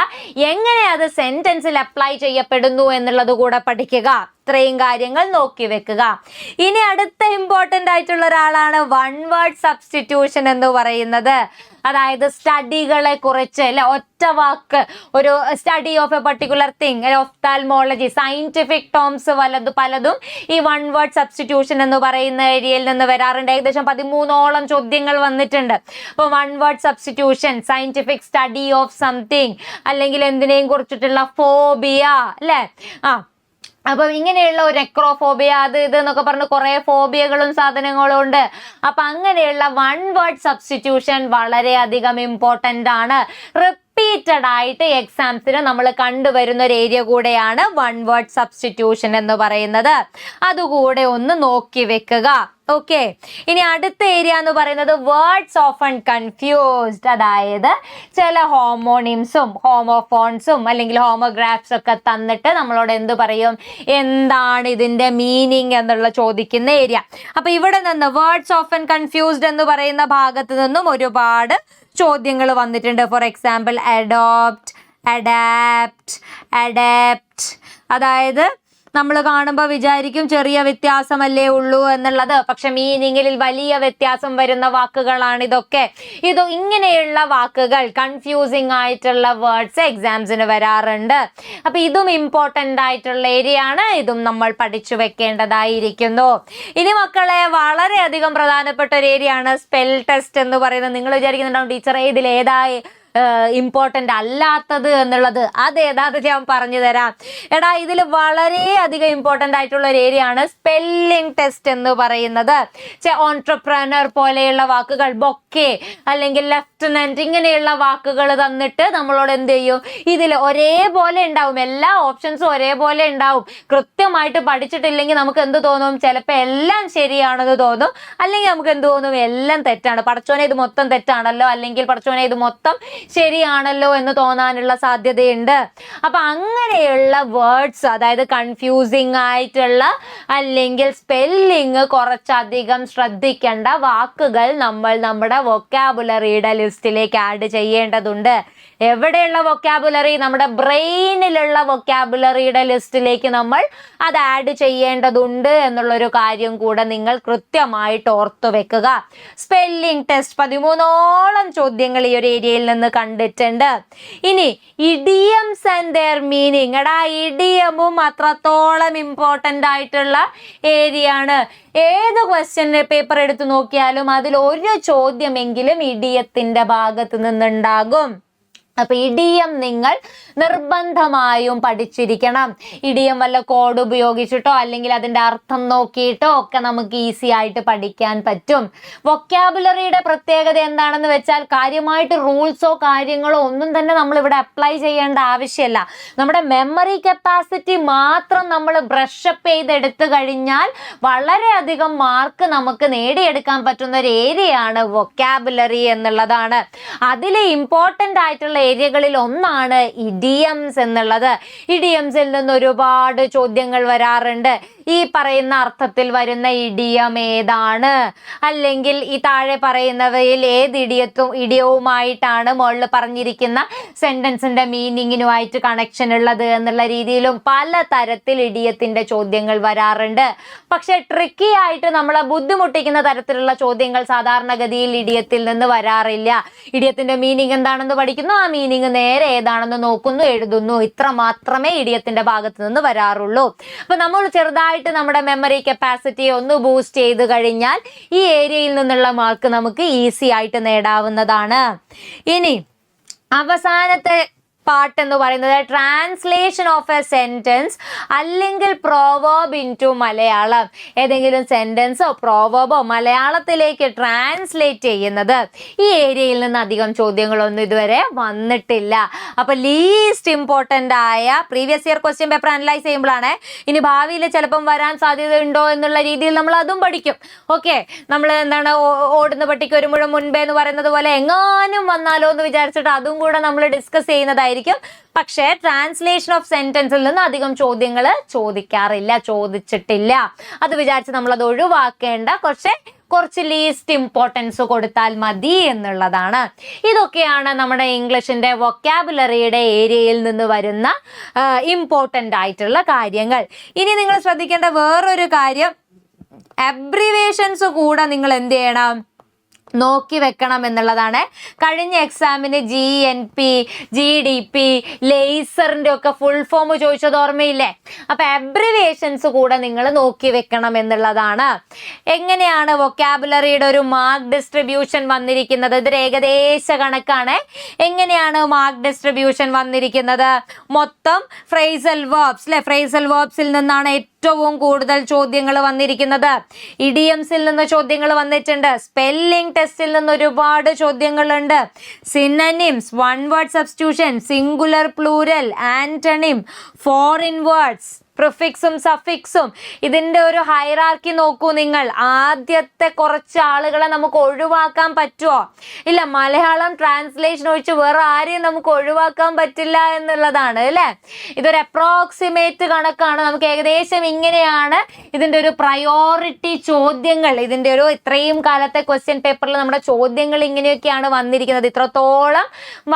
എങ്ങനെ അത് സെന്റൻസിൽ അപ്ലൈ ചെയ്യപ്പെടുന്നു എന്നുള്ളത് കൂടെ പഠിക്കുക. ഇത്രയും കാര്യങ്ങൾ നോക്കി വെക്കുക. ഇനി അടുത്ത ഇമ്പോർട്ടന്റ് ആയിട്ടുള്ള ഒരാളാണ് വൺ വേർഡ് സബ്സ്റ്റിറ്റ്യൂഷൻ എന്ന് പറയുന്നത്. അതായത് സ്റ്റഡികളെ കുറിച്ച് അല്ലെ, ഒറ്റ വാക്ക്, ഒരു study of A particular thing, ophthalmology, scientific terms പലതും ഈ വൺ വേർഡ് സബ്സ്റ്റിറ്റ്യൂഷൻ എന്ന് പറയുന്ന ഏരിയയിൽ നിന്ന് വരാറുണ്ട്. ഏകദേശം 13ഓളം ചോദ്യങ്ങൾ വന്നിട്ടുണ്ട്. അപ്പോൾ one word substitution, scientific study of something, അല്ലെങ്കിൽ എന്തിനേയും കുറിച്ചിട്ടുള്ള ഫോബിയ അല്ലെ, അപ്പം ഇങ്ങനെയുള്ള ഒരു നെക്രോഫോബിയ, അത് ഇത് എന്നൊക്കെ പറഞ്ഞ് കുറെ ഫോബിയകളും സാധനങ്ങളും ഉണ്ട്. അപ്പൊ അങ്ങനെയുള്ള വൺ വേർഡ് സബ്സ്റ്റിറ്റ്യൂഷൻ വളരെയധികം ഇമ്പോർട്ടന്റ് ആണ്. റിപ്പീറ്റഡ് ആയിട്ട് എക്സാംസിന് നമ്മൾ കണ്ടുവരുന്ന ഒരു ഏരിയ കൂടെയാണ് വൺ വേർഡ് സബ്സ്റ്റിറ്റ്യൂഷൻ എന്ന് പറയുന്നത്. അതുകൂടെ ഒന്ന് നോക്കി വെക്കുക. ഓക്കെ, ഇനി അടുത്ത ഏരിയ എന്ന് പറയുന്നത് വേർഡ്സ് ഓഫൺ കൺഫ്യൂസ്ഡ്. അതായത് ചില ഹോമോണിംസും ഹോമോഫോൺസും അല്ലെങ്കിൽ ഹോമോഗ്രാഫ്സ് ഒക്കെ തന്നിട്ട് നമ്മളോട് എന്ത് പറയും, എന്താണ് ഇതിന്റെ മീനിങ് എന്നുള്ള ചോദിക്കുന്ന ഏരിയ. അപ്പൊ ഇവിടെ നിന്ന് വേർഡ്സ് ഓഫൺ കൺഫ്യൂസ്ഡ് എന്ന് പറയുന്ന ഭാഗത്ത് നിന്നും ഒരുപാട് ചോദ്യങ്ങൾ വന്നിട്ടുണ്ട്. For example adopt, adapt, adapt. അതായത് നമ്മൾ കാണുമ്പോൾ വിചാരിക്കും ചെറിയ വ്യത്യാസമല്ലേ ഉള്ളൂ എന്നുള്ളത്, പക്ഷെ മീനിങ്ങിൽ വലിയ വ്യത്യാസം വരുന്ന വാക്കുകളാണ് ഇതൊക്കെ. ഇങ്ങനെയുള്ള വാക്കുകൾ, കൺഫ്യൂസിങ് ആയിട്ടുള്ള വേർഡ്സ് എക്സാംസിന് വരാറുണ്ട്. അപ്പൊ ഇതും ഇമ്പോർട്ടന്റ് ആയിട്ടുള്ള ഏരിയ ആണ്. ഇതും നമ്മൾ പഠിച്ചു വെക്കേണ്ടതായിരിക്കുന്നു. ഇനി മക്കളെ, വളരെയധികം പ്രധാനപ്പെട്ട ഒരു ഏരിയ ആണ് സ്പെൽ ടെസ്റ്റ് എന്ന് പറയുന്നത്. നിങ്ങൾ വിചാരിക്കുന്നുണ്ടാവും ടീച്ചറെ ഇതിൽ ഏതായി ഇമ്പോർട്ടൻ്റ് അല്ലാത്തത് എന്നുള്ളത്. അതേതാത് ഞാൻ പറഞ്ഞു തരാം. എടാ, ഇതിൽ വളരെയധികം ഇമ്പോർട്ടൻ്റ് ആയിട്ടുള്ള ഒരു ഏരിയ ആണ് സ്പെല്ലിംഗ് ടെസ്റ്റ് എന്ന് പറയുന്നത്. ഓൺട്രപ്രനർ പോലെയുള്ള വാക്കുകൾ, ബൊക്കെ അല്ലെങ്കിൽ ലെഫ്റ്റനന്റ്, ഇങ്ങനെയുള്ള വാക്കുകൾ തന്നിട്ട് നമ്മളോട് എന്ത് ചെയ്യും, ഇതിൽ ഒരേപോലെ ഉണ്ടാവും, എല്ലാ ഓപ്ഷൻസും ഒരേപോലെ ഉണ്ടാവും. കൃത്യമായിട്ട് പഠിച്ചിട്ടില്ലെങ്കിൽ നമുക്ക് എന്ത് തോന്നും, ചിലപ്പോൾ എല്ലാം ശരിയാണെന്ന് തോന്നും, അല്ലെങ്കിൽ നമുക്ക് എന്ത് തോന്നും, എല്ലാം തെറ്റാണ്, പടച്ചോനെ ഇത് മൊത്തം തെറ്റാണല്ലോ, അല്ലെങ്കിൽ പടച്ചോനെ ഇത് മൊത്തം ശരിയാണല്ലോ എന്ന് തോന്നാനുള്ള സാധ്യതയുണ്ട്. അപ്പൊ അങ്ങനെയുള്ള വേർഡ്സ്, അതായത് കൺഫ്യൂസിങ് ആയിട്ടുള്ള അല്ലെങ്കിൽ സ്പെല്ലിങ് കുറച്ചധികം ശ്രദ്ധിക്കേണ്ട വാക്കുകൾ നമ്മൾ നമ്മുടെ വൊക്കാബുലറിയുടെ ലിസ്റ്റിലേക്ക് ആഡ് ചെയ്യേണ്ടതുണ്ട്. എവിടെയുള്ള വൊക്കാബുലറി? നമ്മുടെ ബ്രെയിനിലുള്ള വൊക്കാബുലറിയുടെ ലിസ്റ്റിലേക്ക് നമ്മൾ അത് ആഡ് ചെയ്യേണ്ടതുണ്ട് എന്നുള്ളൊരു കാര്യം കൂടെ നിങ്ങൾ കൃത്യമായിട്ട് ഓർത്തു വെക്കുക. സ്പെല്ലിംഗ് ടെസ്റ്റ് 13ഓളം ചോദ്യങ്ങൾ ഈ ഒരു ഏരിയയിൽ നിന്ന് കണ്ടിട്ടുണ്ട്. ഇനി ഇഡിയംസ് ആൻഡ് ദെയർ മീനിങ്. എടാ, ഇഡിയമും അത്രത്തോളം ഇമ്പോർട്ടൻ്റ് ആയിട്ടുള്ള ഏരിയ ആണ്. ഏത് ക്വസ്റ്റ്യൻ പേപ്പർ എടുത്ത് നോക്കിയാലും അതിൽ ഒരു ചോദ്യമെങ്കിലും ഇഡിയത്തിന്റെ ഭാഗത്ത് നിന്നുണ്ടാകും. അപ്പൊ ഇഡിയം നിങ്ങൾ നിർബന്ധമായും പഠിച്ചിരിക്കണം. ഇഡിയം വല്ല കോഡ് ഉപയോഗിച്ചിട്ടോ അല്ലെങ്കിൽ അതിന്റെ അർത്ഥം നോക്കിയിട്ടോ ഒക്കെ നമുക്ക് ഈസി ആയിട്ട് പഠിക്കാൻ പറ്റും. വൊക്കാബുലറിയുടെ പ്രത്യേകത എന്താണെന്ന് വെച്ചാൽ കാര്യമായിട്ട് റൂൾസോ കാര്യങ്ങളോ ഒന്നും തന്നെ നമ്മൾ ഇവിടെ അപ്ലൈ ചെയ്യേണ്ട ആവശ്യമില്ല. നമ്മുടെ മെമ്മറി കപ്പാസിറ്റി മാത്രം നമ്മൾ ബ്രഷപ്പ് ചെയ്തെടുത്തു കഴിഞ്ഞാൽ വളരെയധികം മാർക്ക് നമുക്ക് നേടിയെടുക്കാൻ പറ്റുന്ന ഒരു ഏരിയയാണ് വൊക്കാബുലറി എന്നുള്ളതാണ്. അതിൽ ഇമ്പോർട്ടൻ്റ് ആയിട്ടുള്ള ഏരിയകളിൽ ഒന്നാണ് ഇഡിയംസ് എന്നുള്ളത്. ഇഡിയംസിൽ നിന്ന് ഒരുപാട് ചോദ്യങ്ങൾ വരാറുണ്ട്. ഈ പറയുന്ന അർത്ഥത്തിൽ വരുന്ന ഇഡിയം ഏതാണ്, അല്ലെങ്കിൽ ഈ താഴെ പറയുന്നവയിൽ ഏത് ഇഡിയവുമായിട്ടാണ് മുകളിൽ പറഞ്ഞിരിക്കുന്ന സെന്റൻസിന്റെ മീനിങ്ങിനുമായിട്ട് കണക്ഷൻ ഉള്ളത് എന്നുള്ള രീതിയിലും പല തരത്തിൽ ഇഡിയത്തിന്റെ ചോദ്യങ്ങൾ വരാറുണ്ട്. പക്ഷെ ട്രിക്കി ആയിട്ട് നമ്മളെ ബുദ്ധിമുട്ടിക്കുന്ന തരത്തിലുള്ള ചോദ്യങ്ങൾ സാധാരണഗതിയിൽ ഇഡിയത്തിൽ നിന്ന് വരാറില്ല. ഇഡിയത്തിന്റെ മീനിങ് എന്താണെന്ന് പഠിക്കുന്നു, ആ മീനിങ് നേരെ ഏതാണെന്ന് നോക്കുന്നു, എഴുതുന്നു. ഇത്ര മാത്രമേ ഇഡിയത്തിന്റെ ഭാഗത്ത് നിന്ന് വരാറുള്ളൂ. അപ്പൊ നമ്മൾ ചെറുതായിട്ട് നമ്മുടെ മെമ്മറി കപ്പാസിറ്റി ഒന്ന് ബൂസ്റ്റ് ചെയ്ത് കഴിഞ്ഞാൽ ഈ ഏരിയയിൽ നിന്നുള്ള മാർക്ക് നമുക്ക് ഈസി ആയിട്ട് നേടാവുന്നതാണ്. ഇനി അവസാനത്തെ പാർട്ട് എന്ന് പറയുന്നത് ട്രാൻസ്ലേഷൻ ഓഫ് എ സെന്റൻസ് അല്ലെങ്കിൽ പ്രോവേർബ് ഇൻ ടു മലയാളം. ഏതെങ്കിലും സെന്റൻസോ പ്രോവേർബോ മലയാളത്തിലേക്ക് ട്രാൻസ്ലേറ്റ് ചെയ്യുന്നത്. ഈ ഏരിയയിൽ നിന്ന് അധികം ചോദ്യങ്ങളൊന്നും ഇതുവരെ വന്നിട്ടില്ല. അപ്പൊ ലീസ്റ്റ് ഇമ്പോർട്ടന്റ് ആയ previous year question paper analyse ചെയ്യുമ്പോഴാണ് ഇനി ഭാവിയിൽ ചിലപ്പം വരാൻ സാധ്യത ഉണ്ടോ എന്നുള്ള രീതിയിൽ നമ്മൾ അതും പഠിക്കും. ഓക്കെ, നമ്മൾ എന്താണ് ഓടുന്ന പട്ടിക്ക് ഒരു മുഴം മുൻപേ എന്ന് പറയുന്നത് പോലെ എങ്ങാനും വന്നാലോ എന്ന് വിചാരിച്ചിട്ട് അതും കൂടെ നമ്മൾ ഡിസ്കസ് ചെയ്യുന്നതായിരിക്കും. പക്ഷേ ട്രാൻസ്ലേഷൻ ഓഫ് സെന്റൻസിൽ നിന്ന് അധികം ചോദ്യങ്ങൾ ചോദിച്ചിട്ടില്ല. അത് വിചാരിച്ച് നമ്മൾ അത് ഒഴിവാക്കേണ്ട, കുറച്ച് ലീസ്റ്റ് ഇമ്പോർട്ടൻസ് കൊടുത്താൽ മതി എന്നുള്ളതാണ്. ഇതൊക്കെയാണ് നമ്മുടെ ഇംഗ്ലീഷിന്റെ വൊക്കാബുലറിയുടെ ഏരിയയിൽ നിന്ന് വരുന്ന ഇമ്പോർട്ടൻ്റ് ആയിട്ടുള്ള കാര്യങ്ങൾ. ഇനി നിങ്ങൾ ശ്രദ്ധിക്കേണ്ട വേറൊരു കാര്യം, അബ്രിവേഷൻസ് കൂടെ നിങ്ങൾ എന്ത് ചെയ്യണം, നോക്കി വെക്കണം എന്നുള്ളതാണ്. കഴിഞ്ഞ എക്സാമിന് GNP, GDP, ലേസറിന്റെ ഒക്കെ ഫുൾ ഫോം ചോദിച്ചത് ഓർമ്മയില്ലേ? അപ്പൊ അബ്രിവേഷൻസ് കൂടെ നിങ്ങൾ നോക്കി വെക്കണം എന്നുള്ളതാണ്. എങ്ങനെയാണ് വൊക്കാബുലറിയുടെ ഒരു മാർക്ക് ഡിസ്ട്രിബ്യൂഷൻ വന്നിരിക്കുന്നത്? ഇതൊരു ഏകദേശ കണക്കാണ്. എങ്ങനെയാണ് മാർക്ക് ഡിസ്ട്രിബ്യൂഷൻ വന്നിരിക്കുന്നത്? മൊത്തം ഫ്രേസൽ വേർബ്സ് അല്ലെ, ഫ്രേസൽ വേർബ്സിൽ നിന്നാണ് ഏറ്റവും കൂടുതൽ ചോദ്യങ്ങൾ വന്നിരിക്കുന്നത്. ഇഡിയംസിൽ നിന്ന് ചോദ്യങ്ങൾ വന്നിട്ടുണ്ട്. സ്പെല്ലിംഗ് ടെസ്റ്റിൽ നിന്ന് ഒരുപാട് ചോദ്യങ്ങളുണ്ട്. Synonyms, one word substitution, singular plural, antonym, foreign words, പ്രിഫിക്സും സഫിക്സും, ഇതിന്റെ ഒരു ഹൈറാർക്കി നോക്കൂ നിങ്ങൾ. ആദ്യത്തെ കുറച്ച് ആളുകളെ നമുക്ക് ഒഴിവാക്കാൻ പറ്റുമോ? ഇല്ല. മലയാളം ട്രാൻസ്ലേഷൻ ഒഴിച്ച് വേറെ ആരെയും നമുക്ക് ഒഴിവാക്കാൻ പറ്റില്ല എന്നുള്ളതാണ് അല്ലേ? ഇതൊരു അപ്രോക്സിമേറ്റ് കണക്കാണ്. നമുക്ക് ഏകദേശം ഇങ്ങനെയാണ് ഇതിന്റെ ഒരു പ്രയോറിറ്റി ചോദ്യങ്ങൾ. ഇതിന്റെ ഒരു ഇത്രയും കാലത്തെ ക്വസ്റ്റ്യൻ പേപ്പറിൽ നമ്മുടെ ചോദ്യങ്ങൾ ഇങ്ങനെയൊക്കെയാണ് വന്നിരിക്കുന്നത്. ഇത്രത്തോളം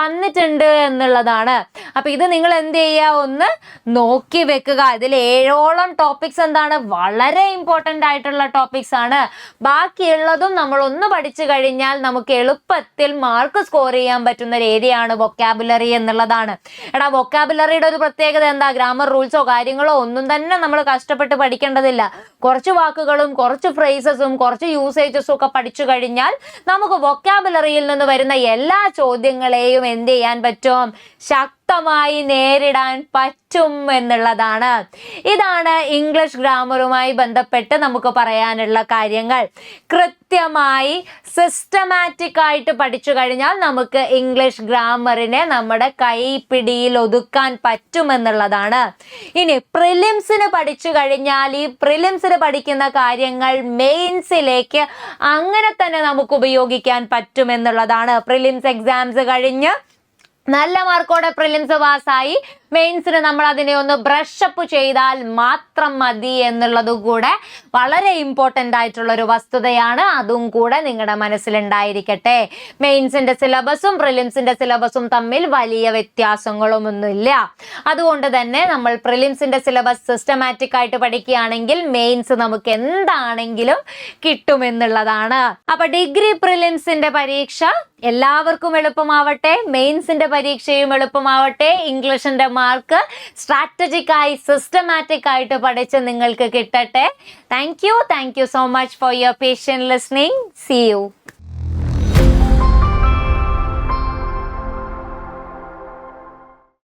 വന്നിട്ടുണ്ട് എന്നുള്ളതാണ്. അപ്പൊ ഇത് നിങ്ങൾ എന്ത് ചെയ്യുക, ഒന്ന് നോക്കി വെക്കുക. 7ഓളം ടോപ്പിക്സ് എന്താണ്, വളരെ ഇമ്പോർട്ടൻ്റ് ആയിട്ടുള്ള ടോപ്പിക്സ് ആണ്. ബാക്കിയുള്ളതും നമ്മൾ ഒന്ന് പഠിച്ചു കഴിഞ്ഞാൽ നമുക്ക് എളുപ്പത്തിൽ മാർക്ക് സ്കോർ ചെയ്യാൻ പറ്റുന്ന ഒരു ഏരിയയാണ് വൊക്കാബുലറി എന്നുള്ളതാണ്. വൊക്കാബുലറിയുടെ ഒരു പ്രത്യേകത എന്താ? ഗ്രാമർ റൂൾസോ കാര്യങ്ങളോ ഒന്നും തന്നെ നമ്മൾ കഷ്ടപ്പെട്ട് പഠിക്കേണ്ടതില്ല. കുറച്ച് വാക്കുകളും കുറച്ച് ഫ്രേസസും കുറച്ച് യൂസേജസും ഒക്കെ പഠിച്ചു കഴിഞ്ഞാൽ നമുക്ക് വൊക്കാബുലറിയിൽ നിന്ന് വരുന്ന എല്ലാ ചോദ്യങ്ങളെയും എന്ത് ചെയ്യാൻ പറ്റും, ശക്തമായി നേരിടാൻ പറ്റും എന്നുള്ളതാണ്. ഇതാണ് ഇംഗ്ലീഷ് ഗ്രാമറുമായി ബന്ധപ്പെട്ട് നമുക്ക് പറയാനുള്ള കാര്യങ്ങൾ. കൃത്യമായി സിസ്റ്റമാറ്റിക് ആയിട്ട് പഠിച്ചു കഴിഞ്ഞാൽ നമുക്ക് ഇംഗ്ലീഷ് ഗ്രാമറിനെ നമ്മുടെ കൈപ്പിടിയിൽ ഒതുക്കാൻ പറ്റുമെന്നുള്ളതാണ്. ഇനി പ്രിലിംസിന് പഠിച്ചു കഴിഞ്ഞാൽ ഈ പ്രിലിംസിന് പഠിക്കുന്ന കാര്യങ്ങൾ മെയിൻസിലേക്ക് അങ്ങനെ തന്നെ നമുക്ക് ഉപയോഗിക്കാൻ പറ്റുമെന്നുള്ളതാണ്. പ്രിലിംസ് എക്സാംസ് കഴിഞ്ഞ് നല്ല മാർക്കോടെ പ്രിലിംസ് പാസ്സായി മെയിൻസിന് നമ്മൾ അതിനെ ഒന്ന് ബ്രഷ് അപ്പ് ചെയ്താൽ മാത്രം മതി എന്നുള്ളത് കൂടെ വളരെ ഇമ്പോർട്ടൻ്റ് ആയിട്ടുള്ള ഒരു വസ്തുതയാണ്. അതും കൂടെ നിങ്ങളുടെ മനസ്സിലുണ്ടായിരിക്കട്ടെ. മെയിൻസിന്റെ സിലബസും പ്രിലിംസിന്റെ സിലബസും തമ്മിൽ വലിയ വ്യത്യാസങ്ങളൊന്നുമില്ല. അതുകൊണ്ട് തന്നെ നമ്മൾ പ്രിലിംസിന്റെ സിലബസ് സിസ്റ്റമാറ്റിക് ആയിട്ട് പഠിക്കുകയാണെങ്കിൽ മെയിൻസ് നമുക്ക് എന്താണെങ്കിലും കിട്ടുമെന്നുള്ളതാണ്. അപ്പൊ ഡിഗ്രി പ്രിലിംസിന്റെ പരീക്ഷ എല്ലാവർക്കും എളുപ്പമാവട്ടെ, മെയിൻസിന്റെ പരീക്ഷയും എളുപ്പമാവട്ടെ. ഇംഗ്ലീഷിന്റെ മാർക്ക് സ്ട്രാറ്റജിക് ആയി സിസ്റ്റമാറ്റിക് ആയിട്ട് പഠിച്ച് നിങ്ങൾക്ക് കിട്ടട്ടെ. Thank you so much for your patient listening. See U.